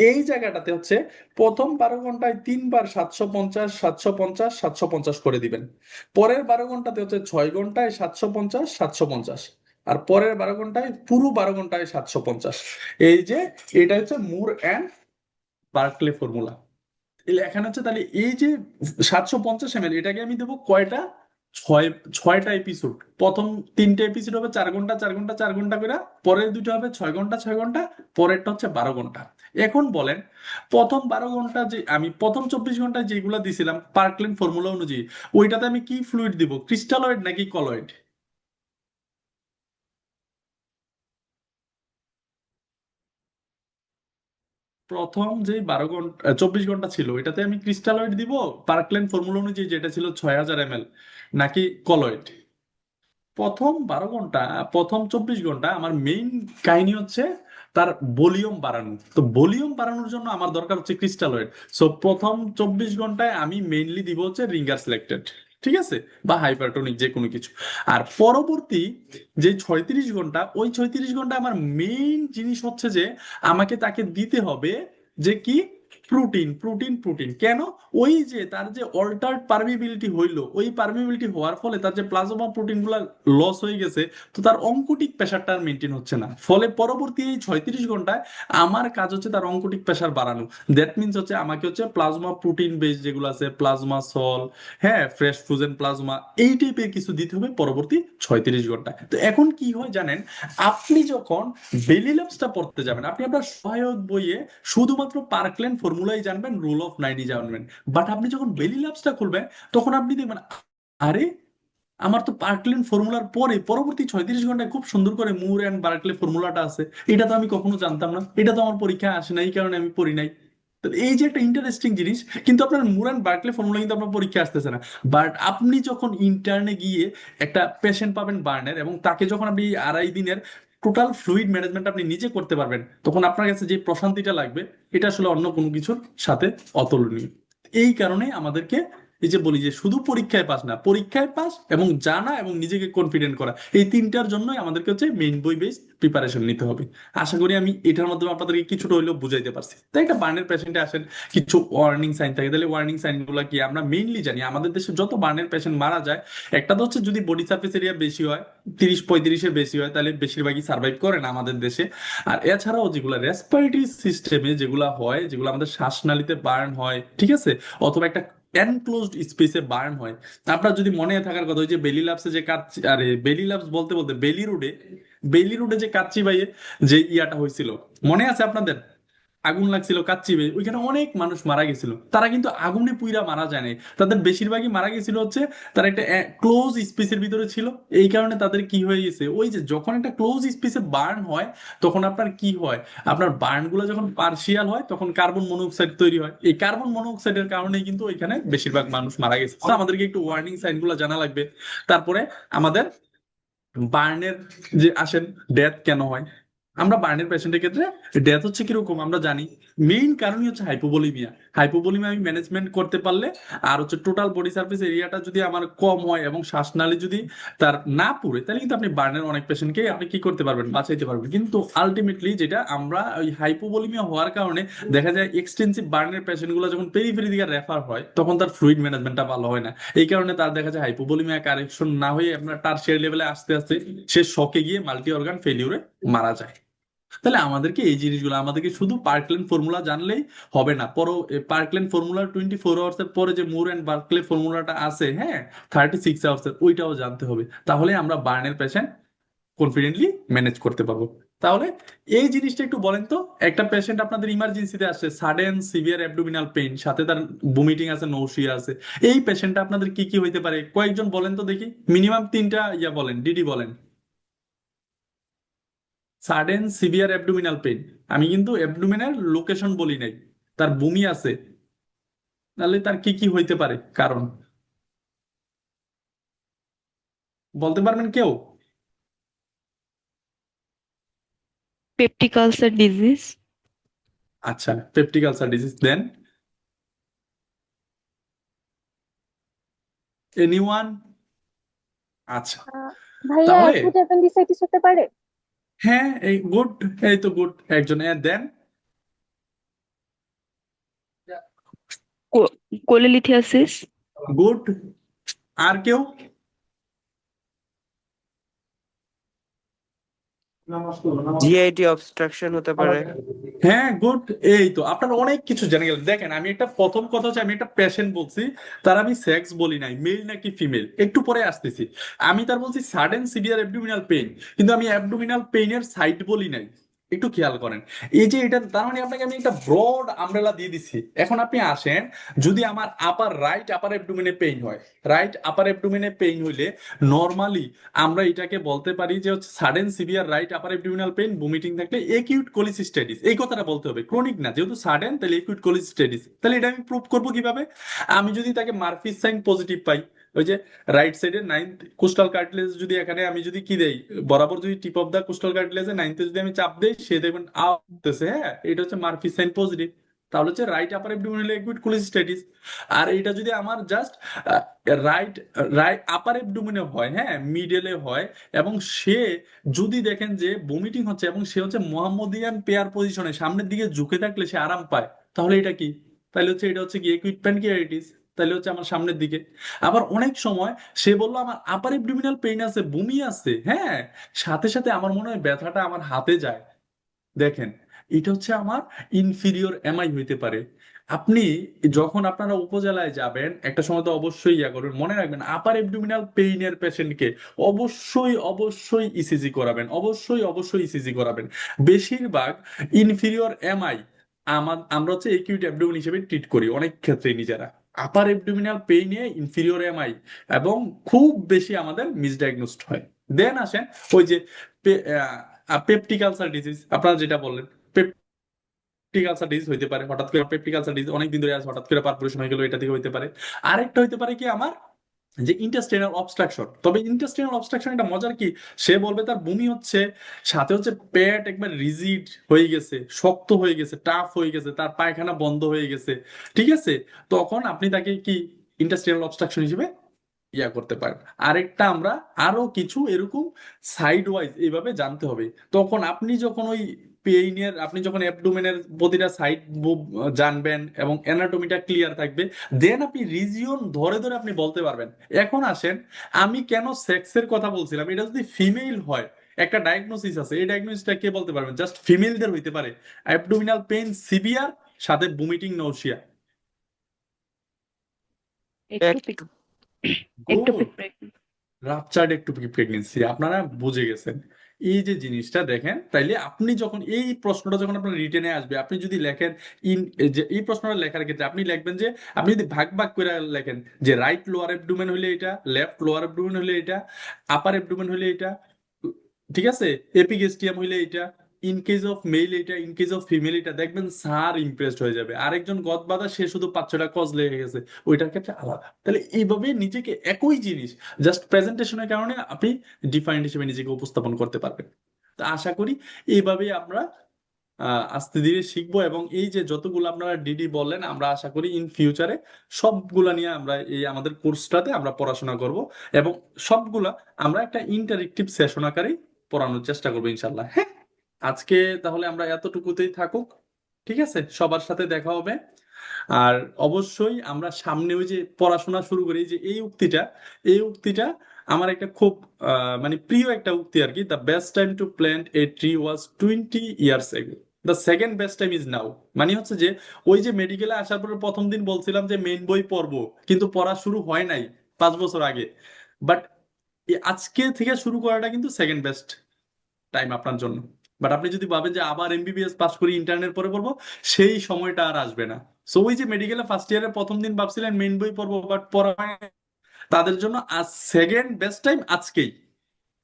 এই জায়গাটাতে হচ্ছে প্রথম 12 ঘন্টায় 3 বার 750 750 750 করে দিবেন, পরের 12 ঘন্টাতে হচ্ছে 6 ঘন্টায় 750 750, আর পরের 12 ঘন্টায় পুরো 12 ঘন্টায় 750। এই যে এটা হচ্ছে মুর অ্যান্ড বার্কলে ফর্মুলা। এখানে হচ্ছে তাহলে এই যে 750 ml এটাকে আমি দেবো কয়টা, ছয়, 6টা এপিসোড। প্রথম 3টে এপিসোড হবে 4 ঘন্টা 4 ঘন্টা 4 ঘন্টা করে, পরের দুটো হবে 6 ঘন্টা 6 ঘন্টা, পরেরটা হচ্ছে 12 ঘন্টা। এখন বলেন প্রথম 12 ঘন্টা যে আমি প্রথম 24 ঘন্টায় যেগুলা দিছিলাম পার্কলেন ফর্মুলা অনুযায়ী, ওইটাতে আমি কি ফ্লুইড দিব, ক্রিস্টালয়েড নাকি কলয়েড? প্রথম যে 12 ঘন্টা 24 ঘন্টা ছিল এটাতে আমি ক্রিস্টালয়েড দিব পার্কলেন ফর্মুলা অনুযায়ী যেটা ছিল 6000 ml, নাকি কলয়েড? প্রথম 12 ঘন্টা, প্রথম 24 ঘন্টা আমার মেইন কাহিনী হচ্ছে তার ভলিউম বাড়ানো। তো ভলিউম বাড়ানোর জন্য আমার দরকার হচ্ছে ক্রিস্টালয়েড। সো প্রথম 24 ঘন্টায় আমি মেইনলি দিব হচ্ছে রিঙ্গার সিলেক্টেড, ঠিক আছে, বা হাইপারটোনিক যে কোনো কিছু। আর পরবর্তী যে 36 ঘন্টা, ওই 36 ঘন্টা আমার মেইন জিনিস হচ্ছে যে আমাকে তাকে দিতে হবে যে কি, প্রোটিন প্রোটিন প্রোটিন। কেন? ওই যে তার যে অল্টারড পারমিবিলিটি হইলো, ওই পারমিবিলিটি হওয়ার ফলে তার যে প্লাজমা প্রোটিন গুলা লস হয়ে গেছে, তো তার অঙ্কোটিক প্রেসারটা আর মেনটেন হচ্ছে না। ফলে পরবর্তী এই 36 ঘন্টায় আমার কাজ হচ্ছে তার অঙ্কোটিক প্রেসার বাড়ানো। দ্যাট মিনস হচ্ছে আমাকে হচ্ছে প্লাজমা প্রোটিন বেস যেগুলো আছে, প্লাজমা সল, হ্যাঁ, ফ্রেশ ফ্রোজেন প্লাজমা, এই টাইপের কিছু দিতে হবে পরবর্তী 36 ঘন্টায়। তো এখন কি হয় জানেন, আপনি যখন বেলি ল্যাবসটা পড়তে যাবেন, আপনি আপনার সহায়ক বইয়ে শুধুমাত্র পার্কলেন ফর্মুলাই জানবেন, রুল অফ 90 জানবেন। বাট আপনি যখন বেলি ল্যাবসটা খুলবেন তখন আপনি দেখবেন আরে আমার তো পার্কলেন ফর্মুলার পরে পরবর্তী 36 ঘন্টায় খুব সুন্দর করে মুর অ্যান্ড বার্কলে ফর্মুলাটা আছে। এটা তো আমি কখনো জানতাম না, এটা তো আমার পরীক্ষায় আসে না, এই কারণে আমি পড়ি নাই। তো এই যে একটা ইন্টারেস্টিং জিনিস, কিন্তু আপনার মুর অ্যান্ড বার্কলে ফর্মুলা কিন্তু আপনার পরীক্ষা আসতেছে না। বাট আপনি যখন ইন্টার্নে গিয়ে একটা পেশেন্ট পাবেন বার্নের, এবং তাকে যখন আপনি 2.5 দিনের টোটাল ফ্লুইড ম্যানেজমেন্ট আপনি নিজে করতে পারবেন, তখন আপনার কাছে যে প্রশান্তিটা লাগবে এটা আসলে অন্য কোনো কিছুর সাথে অতুলনীয়। এই কারণে আমাদেরকে এই যে বলি যে শুধু পরীক্ষায় পাস না, পরীক্ষায় পাস এবং জানা এবং নিজেকে কনফিডেন্ট করা, এই তিনটার জন্যই আমাদেরকে হচ্ছে মেইন বই বেস প্রিপারেশন নিতে হবে। আশা করি আমি এটার মাধ্যমে আপনাদেরকে কিছুটা হইলেও বুঝাইতে পারছি। তাই একটা বার্নের পেশেন্টে আসেন, কিছু ওয়ার্নিং সাইন থাকে, তাহলে ওয়ার্নিং সাইন গুলো কি আমরা মেইনলি জানি। আমাদের দেশে যত বার্নের পেশেন্ট মারা যায়, একটা তো হচ্ছে যদি বডি সার্ফেস এরিয়া বেশি হয়, 30-35-এর বেশি হয়, তাহলে বেশিরভাগই সার্ভাইভ করে না আমাদের দেশে। আর এছাড়াও যেগুলো রেসপিরেটরি সিস্টেমে যেগুলো হয়, যেগুলো আমাদের শ্বাসনালীতে বার্ন হয়, ঠিক আছে, অথবা একটা এনক্লোজড স্পেসে বার্ন হয়। আপনার যদি মনে থাকার কথা, ওই যে বেলি ল্যাবসে যে কাচ্চি, আরে বেলি ল্যাবস বলতে বলতে বেলি রোডে যে কাচ্চি বাইয়ে যে ইয়াটা হয়েছিল, মনে আছে আপনাদের? আগুন লাগছিল কাচ্চি বেয়ে, ওইখানে অনেক মানুষ মারা গেছিল। তারা কিন্তু আগুনে পুইরা মারা যায় নাই, তাদের বেশিরভাগই মারা গেছিল হচ্ছে তারা একটা ক্লোজ স্পেসের ভিতরে ছিল। এই কারণে তাদের কি হয়ে গেছে, ওই যে যখন একটা ক্লোজ স্পেসে বার্ন হয় তখন আপনার কি হয়, আপনার বার্ন গুলো যখন পার্শিয়াল হয় তখন কার্বন মনোক্সাইড তৈরি হয়। এই কার্বন মনোক্সাইডের কারণেই কিন্তু ওইখানে বেশিরভাগ মানুষ মারা গেছে। তো আমাদেরকে একটু ওয়ার্নিং সাইন গুলো জানা লাগবে। তারপরে আমাদের বার্নের যে আসেন, ডেথ কেন হয়, আমরা বার্নের পেশেন্টের ক্ষেত্রে ডেথ হচ্ছে কিরকম আমরা জানি। মেইন কারণই হচ্ছে হাইপোভলিমিয়া। হাইপোভলিমিয়া আমি ম্যানেজমেন্ট করতে পারলে, আর হচ্ছে টোটাল বডি সার্ফেস এরিয়াটা যদি আমার কম হয় এবং শ্বাসনালী যদি তার না পুড়ে, তাহলে কিন্তু আপনি বার্নের অনেক পেশেন্টকে আপনি কি করতে পারবেন, বাঁচাইতে পারবেন। কিন্তু আলটিমেটলি যেটা আমরা ওই হাইপোভলিমিয়া হওয়ার কারণে দেখা যায় এক্সটেন্সিভ বার্নের পেশেন্ট গুলো যখন পেরিফেরি দিকে রেফার হয় তখন তার ফ্লুইড ম্যানেজমেন্টটা ভালো হয় না। এই কারণে তার দেখা যায় হাইপোভলিমিয়া কারেকশন না হয়ে আপনার টারশিয়ারি লেভেলে আস্তে আস্তে সে শকে গিয়ে মাল্টি অর্গান ফেলিউরে মারা যায়। তাহলে আমাদেরকে শুধু পার্কল্যান্ড ফর্মুলা জানলেই হবে না। পার্কল্যান্ড ফর্মুলা 24 আওয়ার্স এর পরে যে মুর এন্ড বার্কলে ফর্মুলাটা আছে, হ্যাঁ, 36 আওয়ার্স এর, ওইটাও জানতে হবে। তাহলে আমরা বার্নের পেশেন্ট কনফিডেন্টলি ম্যানেজ করতে পারবো। তাহলে এই জিনিসটা একটু বলেন তো, একটা পেশেন্ট আপনাদের ইমার্জেন্সিতে আসছে, সাডেন সিভিয়ার অ্যাবডোমিনাল পেইন, সাথে তার ভমিটিং আছে, নৌশিয়া আছে, এই পেশেন্টটা আপনাদের কি কি হইতে পারে কয়েকজন বলেন তো দেখি, মিনিমাম 3টা বলেন, ডিডি বলেন। সাডেন সিভিয়ার অ্যাবডোমিনাল পেইন, আমি কিন্তু অ্যাবডোমিনের লোকেশন বলি নাই, তার বমি আছে, তাহলে তার কি কি হইতে পারে কারণ বলতে পারবেন কেউ? Peptic ulcer disease. আচ্ছা, পেপটিক আলসার ডিজিজ, দেন এনিওয়ান? আচ্ছা, ভাইয়া তাহলে অ্যাকুট অ্যাপেন্ডিসাইটিস হতে পারে? হ্যাঁ, এই গুড, এই তো গুড একজন, দেন কোলেলিথিয়াসিস। গুড, আর কেউ? জিআইটি অবস্ট্রাকশন হতে পারে। হ্যাঁ গুড, এই তো আপনারা অনেক কিছু জেনে গেলেন। দেখেন, আমি একটা প্রথম কথা হচ্ছে, আমি একটা পেশেন্ট বলছি, তার আমি সেক্স বলি নাই, মেল নাকি ফিমেল, একটু পরে আসতেছি। আমি তার বলছি সাডেন সিভিয়ার অ্যাবডোমিনাল পেইন, কিন্তু আমি অ্যাবডোমিনাল পেইনের সাইট বলি নাই, একটু খেয়াল করেন। এই যে এটা, তার মানে আপনাকে আমি একটা ব্রড আমব্রেলা দিয়ে দিচ্ছি। এখন আপনি আসেন, যদি আমার রাইট আপার অ্যাবডোমিনে পেইন হয়, রাইট আপার অ্যাবডোমিনে পেইন হইলে নর্মালি আমরা এটাকে বলতে পারি যে হচ্ছে sudden severe right upper abdominal pain, vomiting থাকলে একিউট কোলিসিস্টাইটিস, এই কথাটা বলতে হবে, ক্রনিক না, যেহেতু সাডেন তাহলে একিউট কোলিসিস্টাইটিস। তাহলে এটা আমি প্রুভ করবো কিভাবে? আমি যদি তাকে মারফিস সাইন পজিটিভ পাই, ওই যে রাইট সাইডে 9th কোস্টাল কার্টিলেজ, যদি এখানে আমি যদি কি দেই, বরাবর যদি tip of the coastal কার্টিলেজে 9th যদি আমি চাপ দেই, সে দেখবেন আসতেছে, হ্যাঁ, এটা হচ্ছে মারফিস সাইন পজিটিভ। তাহলে হচ্ছে right upper abdominal acute cholecystitis. আর এটা যদি আমার জাস্ট রাইট রাইট আপার অ্যাবডোমিনে হয়, হ্যাঁ, মিডলে হয়, এবং সে যদি দেখেন যে বমিটিং হচ্ছে এবং সে হচ্ছে মোহাম্মদিয়ান পেয়ার পজিশনে সামনের দিকে ঝুঁকে থাকলে সে আরাম পায়, তাহলে এটা কি? তাহলে হচ্ছে এটা হচ্ছে কি একুইট প্যানক্রিয়াটাইটিস, তাহলে হচ্ছে আমার সামনের দিকে। আবার অনেক সময় সে বললো আমার আপার অ্যাবডোমিনাল পেইন আছে, বমি আছে, হ্যাঁ, সাথে সাথে আমার মনে হয় ব্যথাটা আমার হাতে যায়, দেখেন, এটা হচ্ছে আমার ইনফিরিয়র এমআই হইতে পারে। আপনি যখন আপনারা উপজেলায় যাবেন, একটা সময় তো অবশ্যই করবেন, মনে রাখবেন আপার এবডোমিনাল পেইনের পেশেন্টকে অবশ্যই অবশ্যই ইসিজি করাবেন, অবশ্যই অবশ্যই ইসিজি করাবেন। বেশিরভাগ ইনফিরিয়র এমআই আমরা হচ্ছে একিউট অ্যাবডোমিন হিসেবে ট্রিট করি অনেক ক্ষেত্রে নিজেরা, আপার এবডোমিনাল পেইনে ইনফিরিয়র এমআই, এবং খুব বেশি আমাদের মিসডায়াগনোসড হয়। দেন আসেন ওই যে পেপটিক আলসার ডিজিজ, আপনারা যেটা বললেন, পেপটিক আলসার ডিজিজ হইতে পারে, হঠাৎ করে পেপটিক আলসার ডিজিজ অনেকদিন ধরে আছে, হঠাৎ করে পারফোরেশন হয়ে গেল, এটা থেকে হইতে পারে। আরেকটা হইতে পারে কি আমার, যে ইন্টেস্টাইনাল অবস্ট্রাকশন। তবে ইন্টেস্টাইনাল অবস্ট্রাকশন এটা মজার কি, সে বলবে তার বমি হচ্ছে, সাথে হচ্ছে পেট একবার রিজিড হয়ে গেছে, শক্ত হয়ে গেছে, টাফ হয়ে গেছে, তার পায়খানা বন্ধ হয়ে গেছে, ঠিক আছে, তখন আপনি তাকে কি ইন্টেস্টাইনাল অবস্ট্রাকশন হিসেবে করতে পারেন। আরেকটা আমরা আরো কিছু এরকম সাইড ওয়াইজ এইভাবে জানতে হবে। তখন আপনি যখন ওই পেইনের, আপনি যখন অ্যাবডোমেনের প্রতিটা সাইড জানবেন এবং অ্যানাটমিটা ক্লিয়ার থাকবে, দেন আপনি রিজিয়ন ধরে ধরে আপনি বলতে পারবেন। এখন আসেন, আমি কেন সেক্সের কথা বলছিলাম, এটা যদি ফিমেল হয় একটা ডায়াগনোসিস আছে, এই ডায়াগনোসিসটা কে বলতে পারবেন? জাস্ট ফিমেলদের হইতে পারে, অ্যাবডোমিনাল পেইন সিভিয়ার, সাথে ভমিটিং, নৌশিয়া। একটোপিক একটোপিক রাপচার্ড একটু প্রেগনেন্সি, আপনারা বুঝে গেছেন। এই যে জিনিসটা দেখেন, তাইলে আপনি যখন এই প্রশ্নটা যখন আপনার রিটেনে আসবে, আপনি যদি লেখেন যে এই প্রশ্নটা লেখার ক্ষেত্রে আপনি লিখবেন যে, আপনি যদি ভাগ ভাগ করে লেখেন যে রাইট লোয়ার অ্যাবডোমেন হলে এটা, লেফট লোয়ার অ্যাবডোমেন হলে এটা, আপার অ্যাবডোমেন হলে এটা, ঠিক আছে, এপিগেস্টিয়াম হইলে এটা, ইন কেস অফ মেল এটা, ইন কেস অফ ফিমেল এটা, দেখবেন স্যার ইমপ্রেসড হয়ে যাবে। আরেকজন গদ বাঁধা, সে শুধু 5-6টা কজ লেগে গেছে, ওইটার ক্ষেত্রে আলাদা। তাহলে এইভাবে নিজেকে একই জিনিস জাস্ট প্রেজেন্টেশনের কারণে আপনি ডিফাইন্ড হিসেবে নিজেকে উপস্থাপন করতে পারবেন। তো আশা করি এইভাবেই আমরা আস্তে ধীরে শিখবো, এবং এই যে যতগুলো আপনারা ডিডি বললেন, আমরা আশা করি ইন ফিউচারে সবগুলা নিয়ে আমরা এই আমাদের কোর্সটাতে আমরা পড়াশোনা করব, এবং সবগুলা আমরা একটা ইন্টারেক্টিভ সেশন আকারে পড়ানোর চেষ্টা করবো ইনশাল্লাহ। হ্যাঁ, আজকে তাহলে আমরা এতটুকুতেই থাকুক, ঠিক আছে, সবার সাথে দেখা হবে। আর অবশ্যই আমরা সামনে ওই যে পড়াশোনা শুরু করি, যে এই উক্তিটা আমার একটা খুব মানে প্রিয় একটা উক্তি আর কি, the best time to plant a tree was 20 years ago, the second best time is now. মানে হচ্ছে যে ওই যে মেডিকেলে আসার পরে প্রথম দিন বলছিলাম যে মেইন বই পড়বো, কিন্তু পড়া শুরু হয় নাই 5 বছর আগে, বাট আজকে থেকে শুরু করাটা কিন্তু সেকেন্ড বেস্ট টাইম আপনার জন্য। বাট আপনি যদি ভাবেন যে আবার এমবিবিএস পাস করি ইন্টার্নের পরে পড়বো, সেই সময়টা আর আসবে না। সো ওই যে মেডিকেলে ফার্স্ট ইয়ারের প্রথম দিন ভাবছিলেন মেইন বই পড়বো বাট পড়া হয় নাই, তাদের জন্য আজ সেকেন্ড বেস্ট টাইম আজকেই।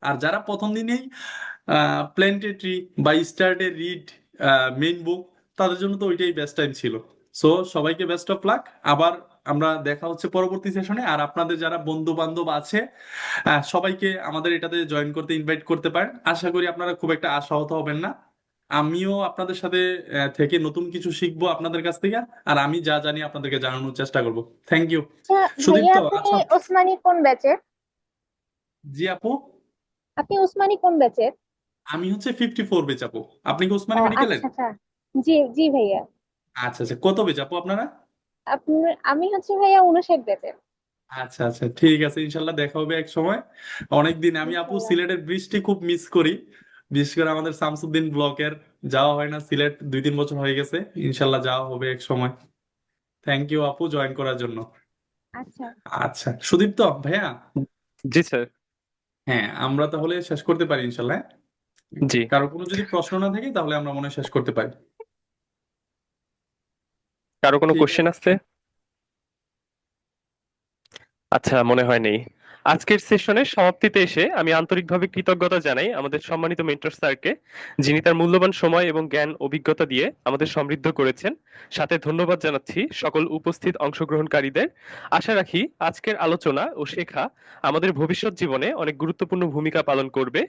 আর যারা প্রথম দিনেই প্ল্যান্টেটরি বা স্টার্টে রিড মেইন বুক, তাদের জন্য তো ওইটাই বেস্ট টাইম ছিল। সো সবাইকে বেস্ট অফ লাক। আবার আমরা দেখা হচ্ছে পরবর্তী সেশনে। আর আপনাদের যারা বন্ধু বান্ধব আছে সবাইকে আমাদের এটাতে জয়েন করতে ইনভাইট করতে পারেন। আশা করি আপনারা খুব একটা আশাহত হবেন না। আমিও আপনাদের সাথে থেকে নতুন কিছু শিখবো আপনাদের কাছ থেকে, আর আমি যা জানি আপনাদেরকে জানানোর চেষ্টা করব। Thank you. আচ্ছা সুদীপ্ত, ভাইয়া, আপনি আচ্ছা। ওসমানী কোন ব্যাচের? জি আপু, আপনি ওসমানী কোন ব্যাচের? আমি হচ্ছে 54 বেচ আপু। আপনি কি ওসমানী মেডিকেলের? আচ্ছা আচ্ছা, জি জি ভাইয়া। আচ্ছা আচ্ছা, কত বেচ আপু আপনারা? আমি হচ্ছে ভাইয়া 59 ব্যাচের। আচ্ছা আচ্ছা, ঠিক আছে, ইনশাল্লাহ দেখা হবে এক সময়। অনেকদিন আমি আপু ইনশাআল্লাহ। সিলেটের বৃষ্টি খুব মিস করি, বিশেষ করে আমাদের শামসুদ্দিন ব্লকের। যাওয়া হয় না সিলেট, 2-3 বছর হয়ে গেছে। ইনশাল্লাহ যাওয়া হবে এক সময়। থ্যাংক ইউ আপু জয়েন করার জন্য। আচ্ছা আচ্ছা সুদীপ্ত ভাইয়া, জি স্যার। হ্যাঁ আমরা তাহলে শেষ করতে পারি ইনশাল্লাহ, হ্যাঁ? জি। কারো কোনো যদি প্রশ্ন না থাকে তাহলে আমরা মনে হয় শেষ করতে পারি। কারো কোনো ঠিক কোশ্চেন আছে। আছে? আচ্ছা, মনে হয় নেই। আজকের সেশনের সমাপ্তিতে এসে আমি আন্তরিকভাবে কৃতজ্ঞতা জানাই আমাদের সম্মানিত মেন্টর স্যারকে, যিনি তার মূল্যবান সময় এবং জ্ঞান অভিজ্ঞতা দিয়ে আমাদের সমৃদ্ধ করেছেন। সাথে ধন্যবাদ জানাচ্ছি সকল উপস্থিত অংশগ্রহণকারীদের। আশা রাখি আজকের আলোচনা ও শেখা আমাদের ভবিষ্যৎ জীবনে অনেক গুরুত্বপূর্ণ ভূমিকা পালন করবে।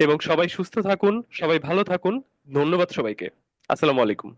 এবং সবাই সুস্থ থাকুন, সবাই ভালো থাকুন। ধন্যবাদ সবাইকে। আসসালামু আলাইকুম।